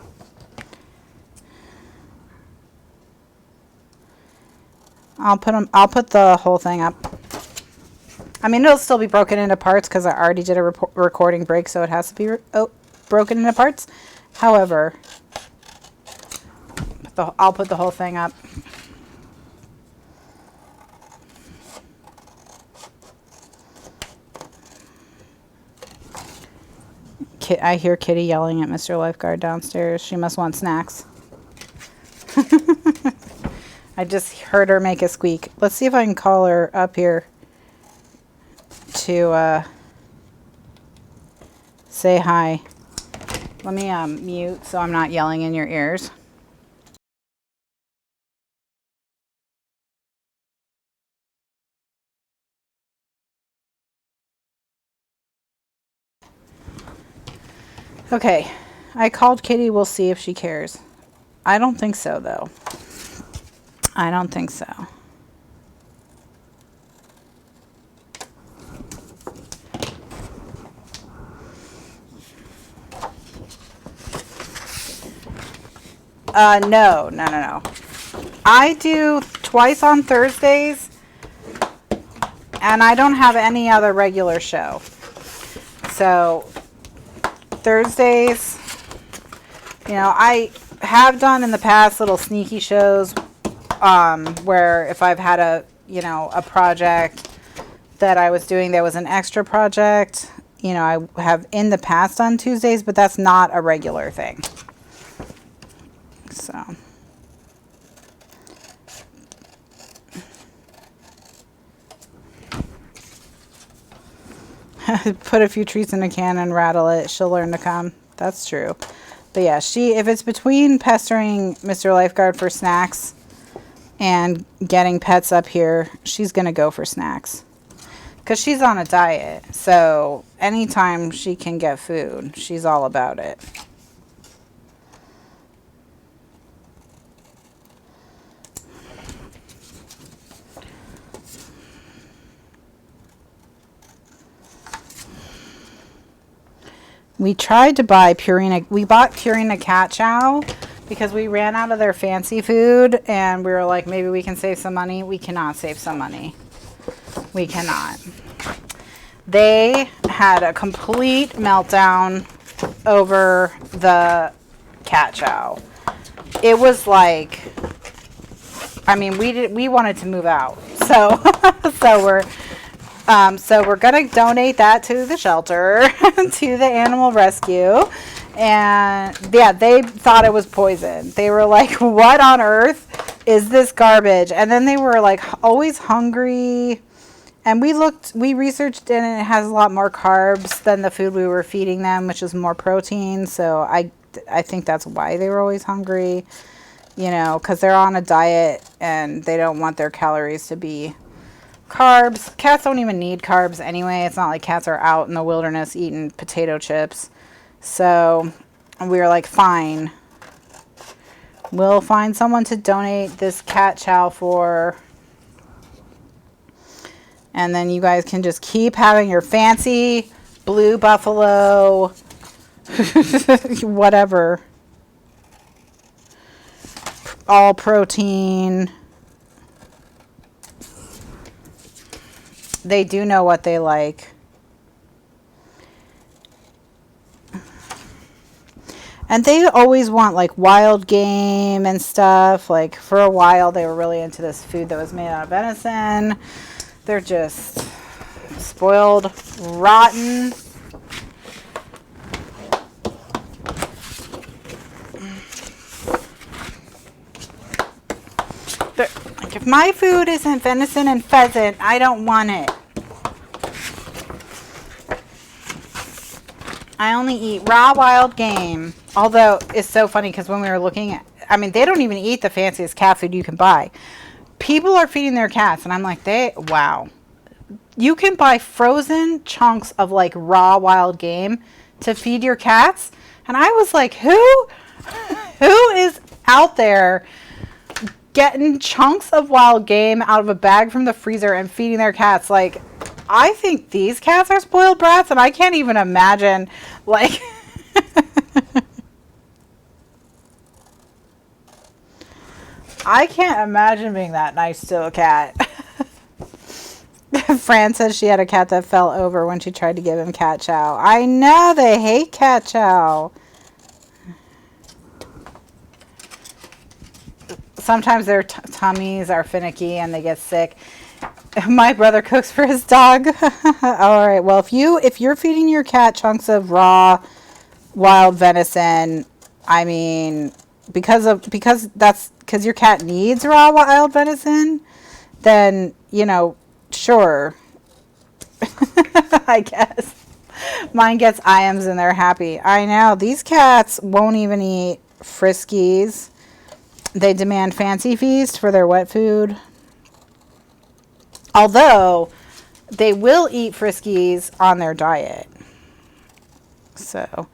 I'll put the whole thing up. I mean, it'll still be broken into parts because I already did a recording break, so it has to be broken into parts. However, I'll put the whole thing up. I hear Kitty yelling at Mr. Lifeguard downstairs. She must want snacks. I just heard her make a squeak. Let's see if I can call her up here to say hi. Let me mute so I'm not yelling in your ears. Okay, I called Kitty. We'll see if she cares. I don't think so, though. I don't think so. No. I do twice on Thursdays, and I don't have any other regular show. So Thursdays, you know, I have done in the past little sneaky shows where if I've had a project that I was doing that was an extra project, you know, I have in the past on Tuesdays, but that's not a regular thing. So put a few treats in a can and rattle it. She'll learn to come. That's true. But yeah, if it's between pestering Mr. Lifeguard for snacks and getting pets up here, she's going to go for snacks. Because she's on a diet. So anytime she can get food, she's all about it. We tried to buy Purina. We bought Purina cat chow because we ran out of their fancy food, and we were like, maybe we can save some money. We cannot save some money. We cannot. They had a complete meltdown over the cat chow. It was like, I mean, we wanted to move out. So so we're going to donate that to the shelter, to the animal rescue. And yeah, they thought it was poison. They were like, what on earth is this garbage? And then they were like always hungry. And we researched it, and it has a lot more carbs than the food we were feeding them, which is more protein. So I think that's why they were always hungry, you know, because they're on a diet and they don't want their calories to be carbs. Cats don't even need carbs anyway. It's not like cats are out in the wilderness eating potato chips. So we were like, fine, we'll find someone to donate this cat chow for, and then you guys can just keep having your fancy blue buffalo whatever, all protein. They do know what they like. And they always want like wild game and stuff. Like for a while they were really into this food that was made out of venison. They're just spoiled, rotten. Like if my food isn't venison and pheasant, I don't want it. I only eat raw wild game. Although it's so funny because when we were looking at, I mean, they don't even eat the fanciest cat food you can buy. People are feeding their cats, and I'm like, wow. You can buy frozen chunks of like raw wild game to feed your cats. And I was like, who is out there getting chunks of wild game out of a bag from the freezer and feeding their cats? Like, I think these cats are spoiled brats, and I can't even imagine, like, I can't imagine being that nice to a cat. Fran says she had a cat that fell over when she tried to give him cat chow. I know, they hate cat chow. Sometimes their tummies are finicky and they get sick. My brother cooks for his dog. All right. Well, if you're feeding your cat chunks of raw wild venison, I mean, because your cat needs raw wild venison, then, you know, sure. I guess. Mine gets IMs and they're happy. I know. These cats won't even eat Friskies. They demand Fancy Feast for their wet food. Although, they will eat Friskies on their diet. So,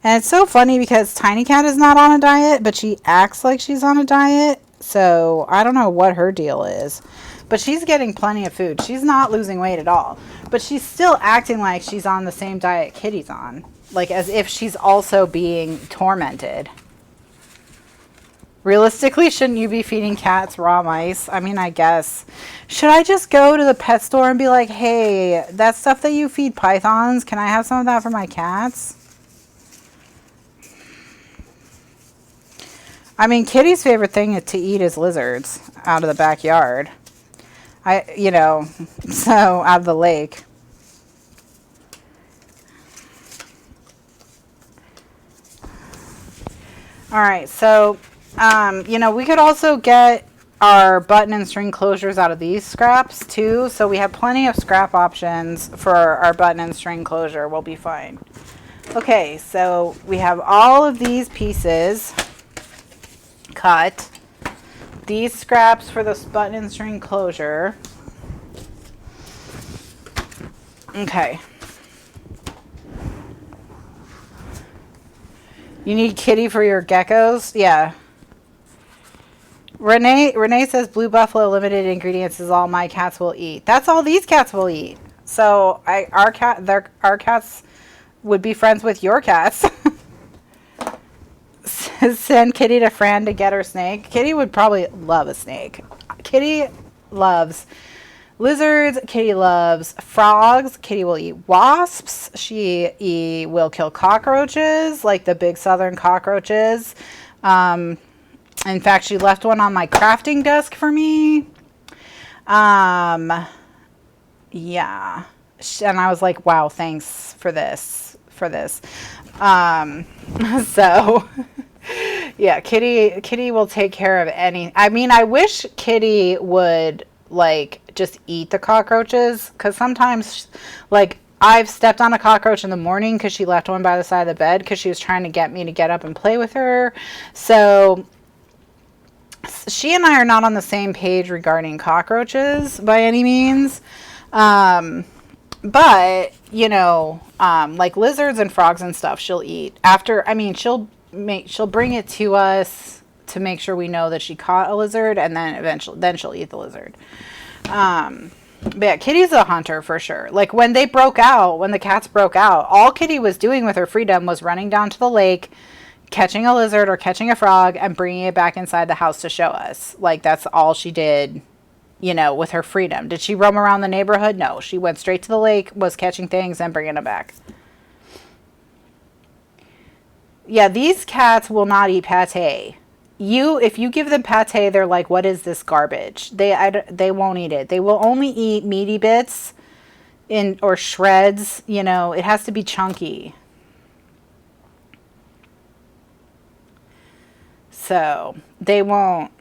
and it's so funny because Tiny Cat is not on a diet, but she acts like she's on a diet. So, I don't know what her deal is. But she's getting plenty of food. She's not losing weight at all. But she's still acting like she's on the same diet Kitty's on. Like, as if she's also being tormented. Realistically, shouldn't you be feeding cats raw mice? I mean, I guess. Should I just go to the pet store and be like, hey, that stuff that you feed pythons, can I have some of that for my cats? I mean, Kitty's favorite thing to eat is lizards out of the backyard. So out of the lake. All right, so... we could also get our button and string closures out of these scraps too. So we have plenty of scrap options for our button and string closure. We'll be fine. Okay, so we have all of these pieces cut. These scraps for the button and string closure. Okay. You need kitty for your geckos? Yeah. Renee says Blue Buffalo limited ingredients is all my cats will eat. That's all these cats will eat. So our cats would be friends with your cats. Send Kitty to Fran to get her snake. Kitty would probably love a snake. Kitty loves lizards. Kitty loves frogs. Kitty will eat wasps. She will kill cockroaches, like the big southern cockroaches. In fact, she left one on my crafting desk for me. Yeah. And I was like, wow, thanks for this. So yeah, Kitty will take care of any. I mean, I wish Kitty would like just eat the cockroaches, because sometimes like I've stepped on a cockroach in the morning because she left one by the side of the bed because she was trying to get me to get up and play with her. So she and I are not on the same page regarding cockroaches by any means. But you know, like lizards and frogs and stuff she'll eat after. I mean, she'll bring it to us to make sure we know that she caught a lizard, and then eventually she'll eat the lizard. But yeah, Kitty's a hunter for sure. Like when the cats broke out, all Kitty was doing with her freedom was running down to the lake, catching a lizard or catching a frog, and bringing it back inside the house to show us. Like that's all she did, you know, with her freedom. Did she roam around the neighborhood? No, she went straight to the lake, was catching things and bringing them back. Yeah, these cats will not eat pate. If you give them pate, they're like, what is this garbage? They won't eat it. They will only eat meaty bits or shreds. You know, it has to be chunky. So they won't.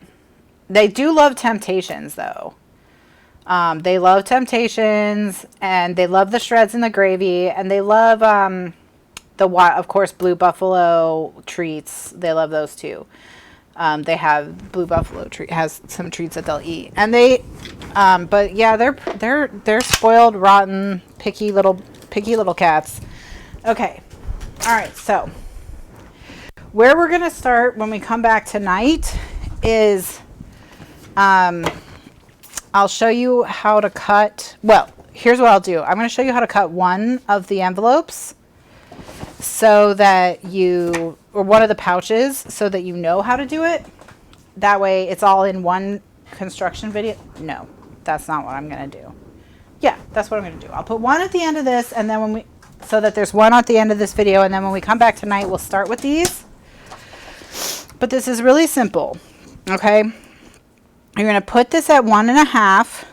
They do love Temptations though. They love Temptations, and they love the shreds in the gravy, and they love of course, Blue Buffalo treats. They love those too. They have Blue Buffalo has some treats that they'll eat, and but yeah, they're spoiled, rotten, picky little cats. Okay, all right. So where we're gonna start when we come back tonight is, I'll show you how to cut. Well, here's what I'll do. I'm going to show you how to cut one of the envelopes so that or one of the pouches, so that you know how to do it. That way it's all in one construction video. No, that's not what I'm going to do. Yeah, that's what I'm going to do. I'll put one at the end of this, and then so that there's one at the end of this video, and then when we come back tonight, we'll start with these. But this is really simple, okay? You're going to put this at 1.5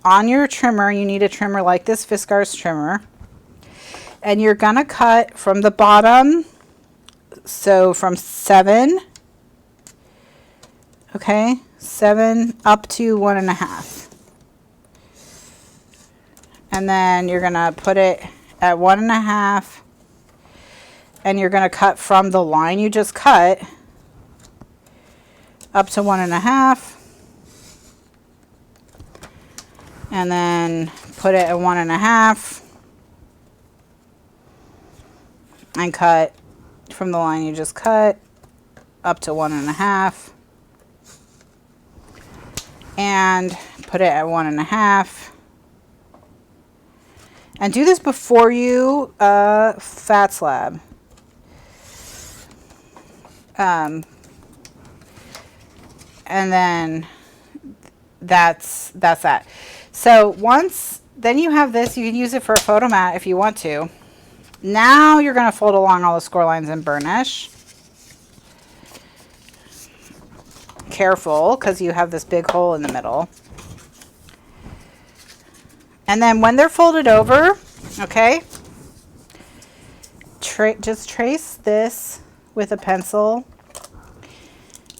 on your trimmer. You need a trimmer like this Fiskars trimmer. And you're going to cut from the bottom, so from 7, okay, 7 up to 1.5. And then you're going to put it at 1.5, and you're going to cut from the line you just cut up to 1.5. And then put it at 1.5 and cut from the line you just cut up to 1.5 and put it at 1.5, and do this before you fat slab. And then that's that. So then you have this, you can use it for a photo mat if you want to. Now you're going to fold along all the score lines and burnish. Careful, because you have this big hole in the middle. And then when they're folded over, okay, just trace this with a pencil.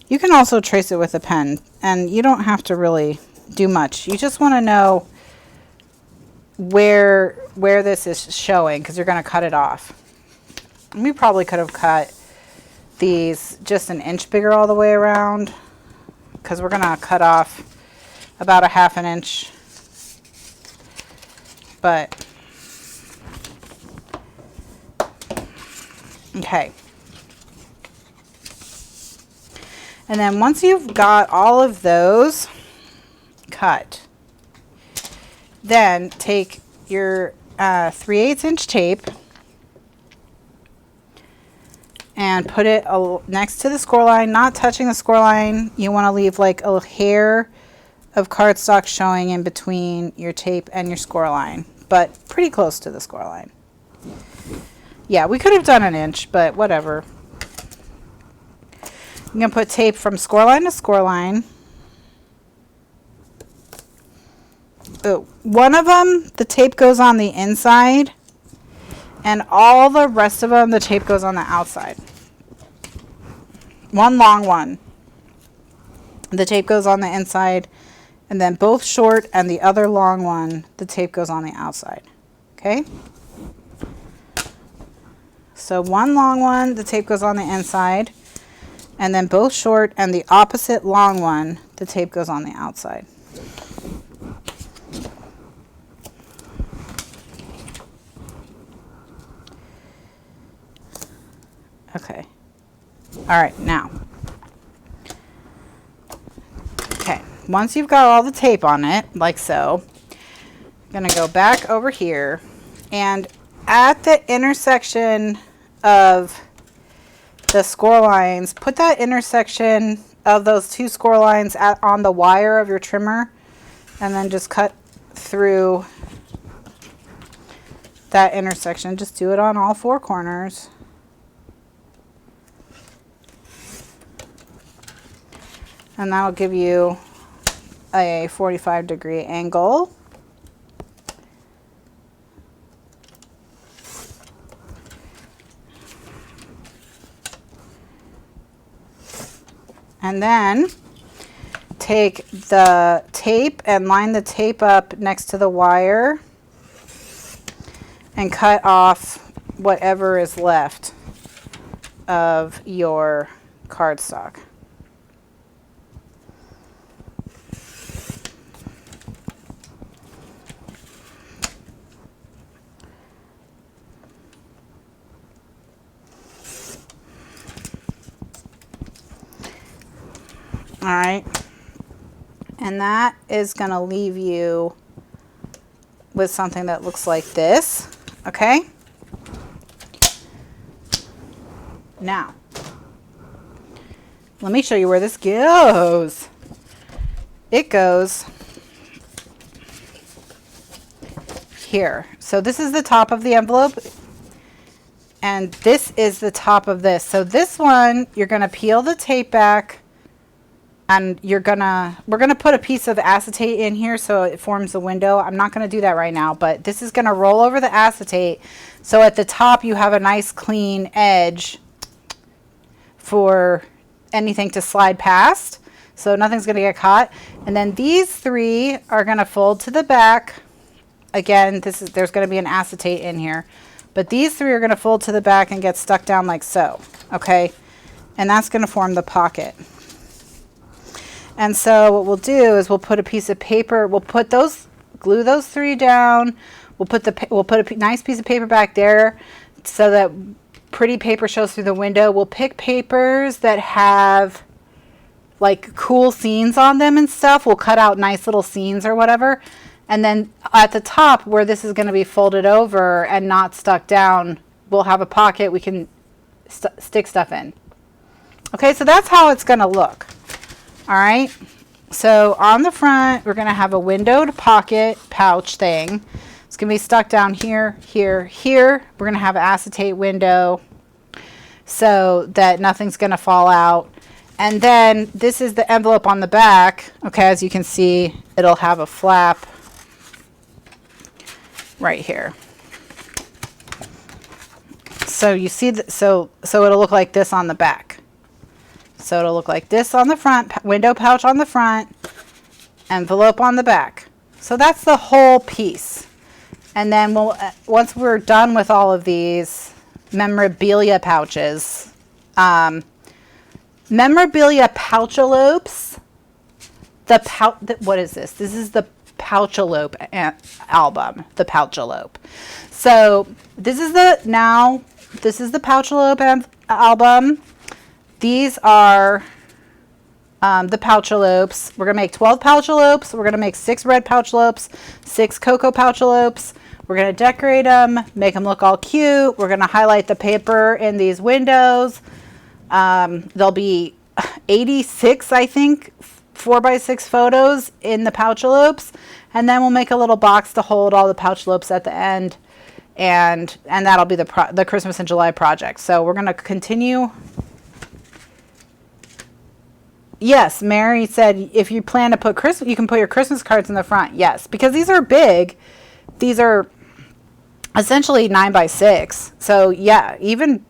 You can also trace it with a pen, and you don't have to really do much. You just want to know where this is showing, because you're going to cut it off. We probably could have cut these just an inch bigger all the way around, because we're gonna cut off about a 1/2 inch. But okay. And then once you've got all of those cut, then take your 3/8 inch tape and put it next to the score line, not touching the score line. You want to leave like a hair of cardstock showing in between your tape and your score line, but pretty close to the score line. Yeah, we could have done an inch, but whatever. I'm going to put tape from score line to score line. One of them, the tape goes on the inside, and all the rest of them, the tape goes on the outside. One long one, the tape goes on the inside, and then both short and the other long one, the tape goes on the outside. Okay? So one long one, the tape goes on the inside, and then both short and the opposite long one, the tape goes on the outside. Okay. All right, now. Okay, once you've got all the tape on it, like so, I'm gonna go back over here, and at the intersection of the score lines, put that intersection of those two score lines on the wire of your trimmer, and then just cut through that intersection. Just do it on all 4 corners. And that'll give you a 45-degree angle. And then take the tape and line the tape up next to the wire and cut off whatever is left of your cardstock. All right, and that is going to leave you with something that looks like this, okay? Now, let me show you where this goes. It goes here. So this is the top of the envelope, and this is the top of this. So this one, you're going to peel the tape back, and we're gonna put a piece of acetate in here so it forms a window. I'm not gonna do that right now, but this is gonna roll over the acetate, so at the top you have a nice clean edge for anything to slide past, so nothing's gonna get caught. And then these 3 are gonna fold to the back. Again, there's gonna be an acetate in here, but these 3 are gonna fold to the back and get stuck down like so, okay? And that's gonna form the pocket. And so what we'll do is we'll put a piece of paper, we'll glue those 3 down, we'll put a nice piece of paper back there so that pretty paper shows through the window. We'll pick papers that have like cool scenes on them and stuff. We'll cut out nice little scenes or whatever. And then at the top where this is going to be folded over and not stuck down, we'll have a pocket we can stick stuff in. Okay, so that's how it's going to look. All right, so on the front, we're going to have a windowed pocket pouch thing. It's going to be stuck down here, here, here. We're going to have an acetate window so that nothing's going to fall out. And then this is the envelope on the back. Okay, as you can see, it'll have a flap right here. So you see, so it'll look like this on the back. So it'll look like this on the front, window pouch on the front, envelope on the back. So that's the whole piece. And then once we're done with all of these, memorabilia pouches. Memorabilia Pouch-a-lopes. What is this? This is the Pouch-a-lope album, the Pouch-a-lope. So this is the Pouch-a-lope album. These are the Pouch-a-lopes. We're gonna make 12 Pouch-a-lopes. We're gonna make 6 red Pouch-a-lopes, 6 cocoa Pouch-a-lopes. We're gonna decorate them, make them look all cute. We're gonna highlight the paper in these windows. There'll be 86, I think, 4x6 photos in the Pouch-a-lopes, and then we'll make a little box to hold all the Pouch-a-lopes at the end, and that'll be the Christmas in July project. So we're gonna continue. Yes, Mary said if you plan to put Christmas, you can put your Christmas cards in the front. Yes, because these are big. These are essentially 9x6. So yeah, even.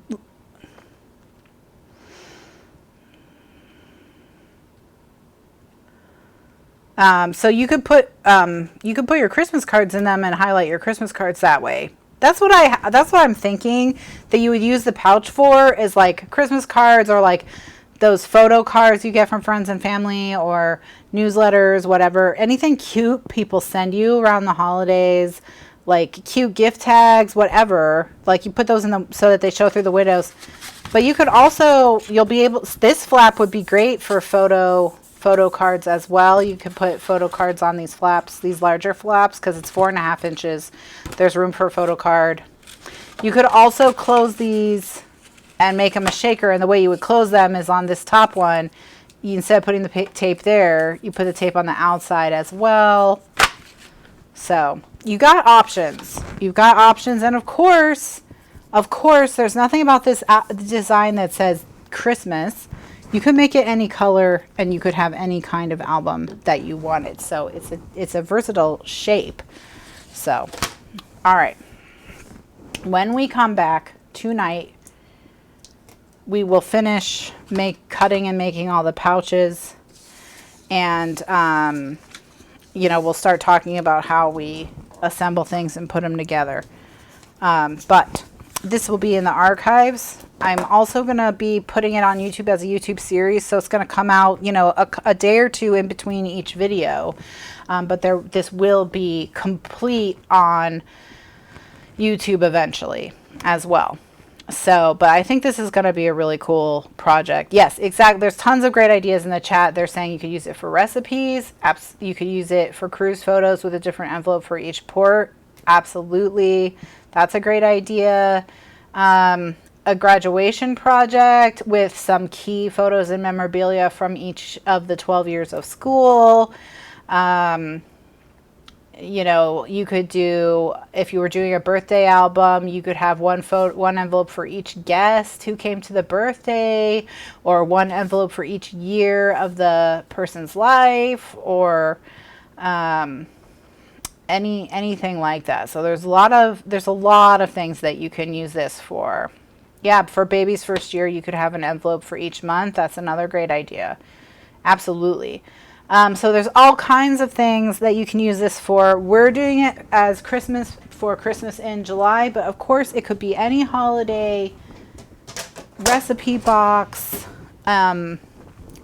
So you could put your Christmas cards in them and highlight your Christmas cards that way. That's what I'm thinking that you would use the pouch for, is like Christmas cards, or like those photo cards you get from friends and family, or newsletters, whatever. Anything cute people send you around the holidays, like cute gift tags, whatever. Like you put those in them so that they show through the windows. But you could also, this flap would be great for photo cards as well. You could put photo cards on these flaps, these larger flaps, because it's 4.5 inches. There's room for a photo card. You could also close these and make them a shaker, and the way you would close them is on this top one. Instead of putting the tape there, you put the tape on the outside as well. So you got options. You've got options, and of course, there's nothing about this design that says Christmas. You could make it any color, and you could have any kind of album that you wanted. So it's a versatile shape. So, all right. When we come back tonight, we will finish cutting and making all the pouches, and we'll start talking about how we assemble things and put them together. But this will be in the archives. I'm also going to be putting it on YouTube as a YouTube series, so it's going to come out, a day or two in between each video. But this will be complete on YouTube eventually as well. So, but I think this is going to be a really cool project. Yes, exactly. There's tons of great ideas in the chat. They're saying you could use it for recipes. You could use it for cruise photos with a different envelope for each port. Absolutely. That's a great idea. A graduation project with some key photos and memorabilia from each of the 12 years of school. You could do, if you were doing a birthday album, you could have one envelope for each guest who came to the birthday, or one envelope for each year of the person's life, or anything like that. So there's a lot of things that you can use this for. Yeah, for baby's first year, you could have an envelope for each month. That's another great idea. Absolutely. So there's all kinds of things that you can use this for. We're doing it as Christmas in July, but of course it could be any holiday, recipe box,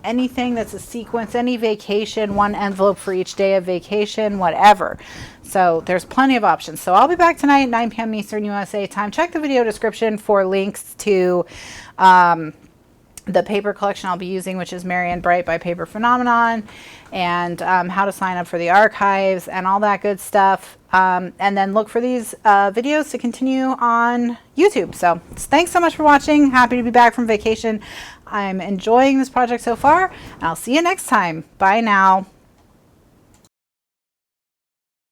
anything that's a sequence, any vacation, one envelope for each day of vacation, whatever. So there's plenty of options. So I'll be back tonight at 9 p.m. Eastern USA time. Check the video description for links to the paper collection I'll be using, which is Marianne Bright by Paper Phenomenon, and how to sign up for the archives and all that good stuff. And then look for these videos to continue on YouTube. So thanks so much for watching. Happy to be back from vacation. I'm enjoying this project so far, and I'll see you next time. Bye now.